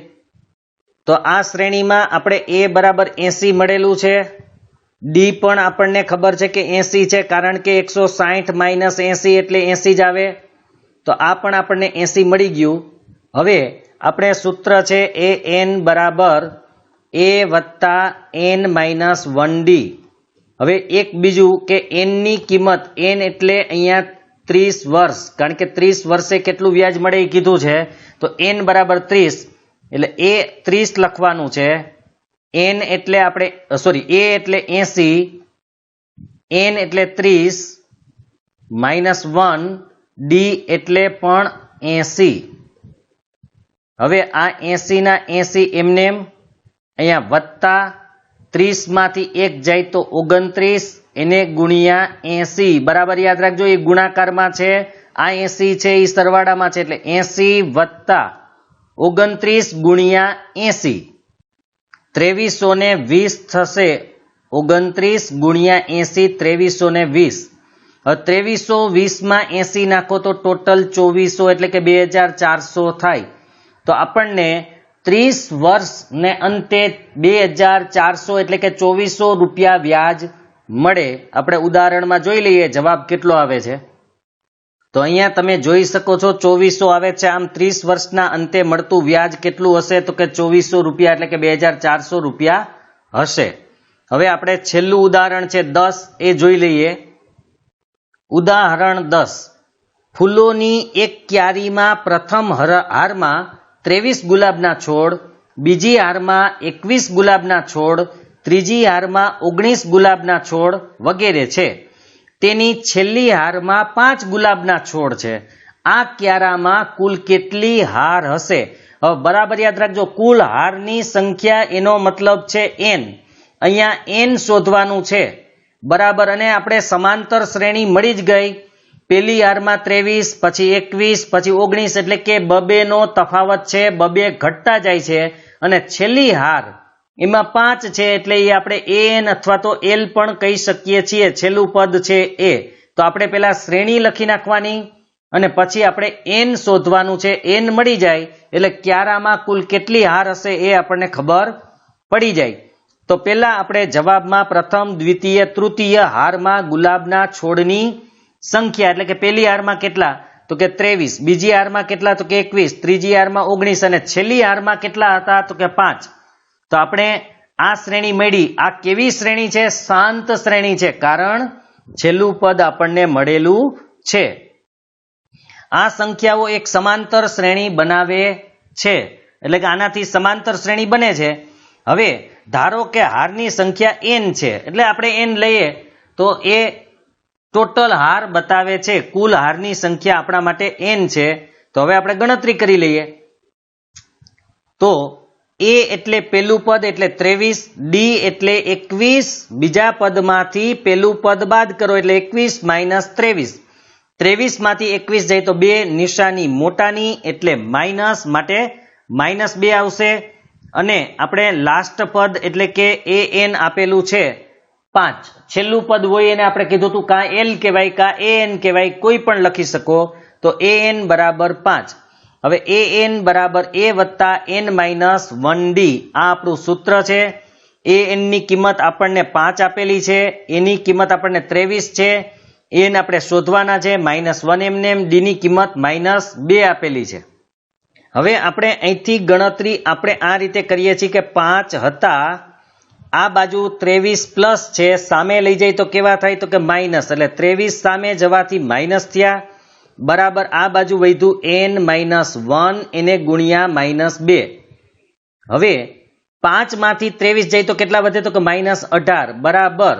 તો આ શ્રેણીમાં આપણે A બરાબર 80 મળેલું છે, D પણ આપણને ખબર છે કે 80 છે, કારણ કે 160 - 80 એટલે 80 જ આવે. તો આ પણ આપણને 80 મળી ગયું. હવે આપણે સૂત્ર છે AN બરાબર A વત્તા N - 1D. હવે એક બીજું કે N ની કિંમત, N એટલે અહીંયા 30 વર્ષ, કારણ કે 30 વર્ષે કેટલું વ્યાજ મળે એ કીધું છે. તો N બરાબર 30, એટલે A 30 લખવાનું છે. N એટલે આપણે A એટલે 80, N એટલે 30 -1, D એટલે પણ 80. હવે આ 80 ના 80 એમને અહીંયા વત્તા 30 માંથી 1 જાય તો 29, એને ગુણ્યા 80. બરાબર યાદ રાખજો, એ ગુણાકારમાં છે, આ 80 છે એ સરવાળામાં છે, એટલે 80 વત્તા 29 ગુણ્યા 80, 2320 થશે. 29 ગુણ્યા 80, 2320. હવે 2320 માં 80 નાખો તો ટોટલ 2400, એટલે કે 2400 થાય. તો આપણને 30 વર્ષ ને અંતે 2400 એટલે કે 2400 રૂપિયા વ્યાજ મળે. આપણે ઉદાહરણમાં જોઈ લઈએ જવાબ કેટલો આવે છે. તો અહીંયા તમે જોઈ શકો છો 2400 આવે છે. આમ 30 વર્ષના અંતે મળતું વ્યાજ કેટલું હશે તો કે 2400 રૂપિયા, એટલે કે 2400 રૂપિયા હશે. હવે આપણે છેલ્લું ઉદાહરણ છે 10, એ જોઈ લઈએ. ઉદાહરણ 10. ફૂલોની એક ક્યારીમાં પ્રથમ હારમાં 23 ગુલાબના છોડ, બીજી હારમાં 21 ગુલાબના છોડ, ત્રીજી હારમાં 19 ગુલાબના છોડ વગેરે છે. તેની છેલ્લી હારમાં 5 ગુલાબના છોડ છે. આ ક્યારામાં કુલ કેટલી હાર હશે? હવે બરાબર યાદ રાખજો, કુલ હારની સંખ્યા એનો મતલબ છે N. અહીંયા N શોધવાનું છે, બરાબર. અને આપણે સમાંતર શ્રેણી મળી જ ગઈ. પેલી હારમાં 23, પછી 21, પછી 19, એટલે કે બબે નો તફાવત છે, બબે ઘટતા જાય છે. અને છેલ્લી હાર એમાં 5 છે, એટલે એ આપણે AN અથવા તો L પણ કહી શકીએ છીએ. છેલ્લું પદ છે એ. તો આપણે પેલા શ્રેણી લખી નાખવાની અને પછી આપણે N શોધવાનું છે. N મળી જાય એટલે ક્યારામાં કુલ કેટલી હાર હશે એ આપણને ખબર પડી જાય. તો પેલા આપણે જવાબમાં પ્રથમ, દ્વિતીય, તૃતીય હારમાં ગુલાબના છોડની સંખ્યા, એટલે કે પેલી હારમાં કેટલા તો કે 23, બીજી હારમાં કેટલા તો કે 21, ત્રીજી હારમાં 19 અને છેલ્લી હારમાં કેટલા હતા તો કે 5. તો આપણે આ શ્રેણી મળી. આ કેવી શ્રેણી છે? શાંત શ્રેણી છે, કારણ છેલ્લું પદ આપણને મળેલું છે. આ સંખ્યાઓ એક સમાંતર શ્રેણી બનાવે છે, એટલે કે આનાથી સમાંતર શ્રેણી બને છે. હવે ધારો કે હારની સંખ્યા n છે, એટલે આપણે n લઈએ તો એ ટોટલ હાર બતાવે છે. કુલ હારની સંખ્યા આપણા માટે n છે. તો હવે આપણે ગણતરી કરી લઈએ. તો a એટલે પેલું પદ એટલે 23, d એટલે 21, બીજા પદમાંથી પેલું પદ બાદ કરો એટલે 21 માઇનસ 23. 23 માંથી 21 જાય તો 2, નિશાની મોટાની એટલે માઇનસ, માટે -2 આવશે. અને આપણે લાસ્ટ પદ એટલે કે an આપેલું છે 5. છેલ્લું પદ હોય એને આપણે કીધું હતું કાં l કહેવાય કાં an કહેવાય, કોઈ પણ લખી શકો. તો an બરાબર 5. હવે an બરાબર a વત્તા n માઇનસ 1d, આ આપણું સૂત્ર છે. an ની કિંમત આપણને 5 આપેલી છે, એની કિંમત આપણને 23 છે, n આપણે શોધવાના છે -1 એમનેમ, d ની કિંમત -2 આપેલી છે. હવે આપણે અહીંથી ગણતરી આપણે આ રીતે કરીએ છીએ કે 5 હતા, આ બાજુ 23 પ્લસ છે, સામે લઈ જાય તો કેવા થાય તો કે માઇનસ, એટલે 23 સામે જવાથી માઇનસ થયા, બરાબર આ બાજુ વધ્યું n -1, એને ગુણ્યા -2. હવે 5 માંથી 23 જાય તો કેટલા વધે તો કે -18, બરાબર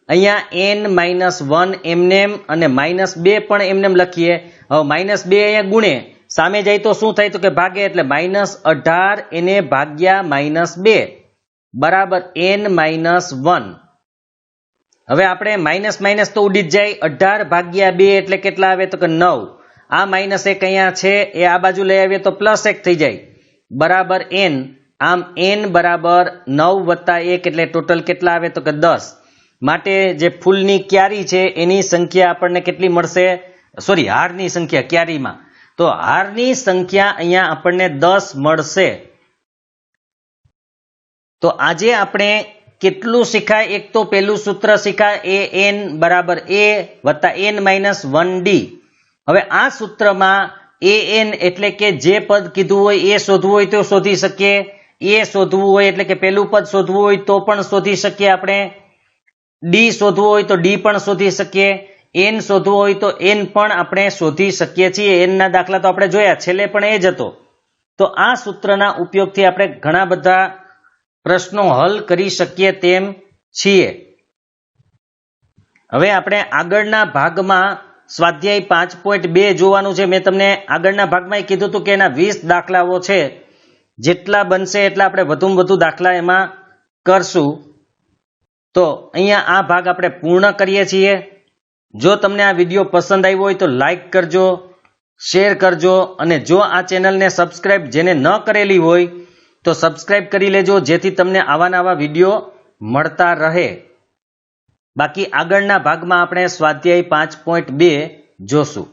અહીંયા n -1 એમનેમ અને -2 પણ એમનેમ લખીએ. હવે -2 અહીંયા ગુણે, સામે જાય તો શું થાય તો કે ભાગે, એટલે -18 એને ભાગ્યા -2 બરાબર n -1. હવે આપણે માઇનસ માઇનસ તો ઉડી જ જાય, 18 ભાગ્યા 2 એટલે કેટલા આવે તો કે 9. આ -1 અહીંયા છે એ આ બાજુ લઈ આવીએ તો +1 થઈ જાય, બરાબર n. આમ n બરાબર 9 વત્તા 1 એટલે ટોટલ કેટલા આવે તો કે 10. માટે જે ફૂલની ક્યારી છે એની સંખ્યા આપણને કેટલી મળશે, સોરી હારની સંખ્યા ક્યારીમાં, તો હારની સંખ્યા અહીંયા આપણને 10 મળશે. તો આજે આપણે કેટલું શીખાય, એક તો પેલું સૂત્ર શીખાય an બરાબર a વત્તા n -1d. હવે આ સૂત્રમાં an એટલે કે જે પદ કીધું હોય એ શોધવું હોય તો શોધી શકીએ, a શોધવું હોય એટલે કે પેલું પદ શોધવું હોય તો પણ શોધી શકીએ આપણે, d શોધવું હોય તો d પણ શોધી શકીએ, n શોધવું હોય તો n પણ આપણે શોધી શકીએ છીએ. n ના દાખલા તો આપણે જોયા, છેલ્લે પણ એ જ હતો. તો આ સૂત્રના ઉપયોગથી આપણે ઘણા બધા પ્રશ્નો હલ કરી શકીએ તેમ છીએ. હવે આપણે આગળના ભાગમાં સ્વાધ્યાય 5.2 જોવાનું છે. મેં તમને આગળના ભાગમાં કીધું હતું કે એના 20 દાખલાઓ છે, જેટલા બનશે એટલા આપણે વધુમાં વધુ દાખલા એમાં કરશું. તો અહીંયા આ ભાગ આપણે પૂર્ણ કરીએ છીએ. જો તમને આ વિડીયો પસંદ આવ્યો હોય તો લાઈક કરજો, શેર કરજો, અને જો આ ચેનલને સબસ્ક્રાઇબ જેને ન કરેલી હોય તો સબસ્ક્રાઇબ કરી લેજો, જેથી તમને આવા નવા વિડીયો મળતા રહે. બાકી આગળના ભાગમાં આપણે સ્વાધ્યાય 5.2 જોશું.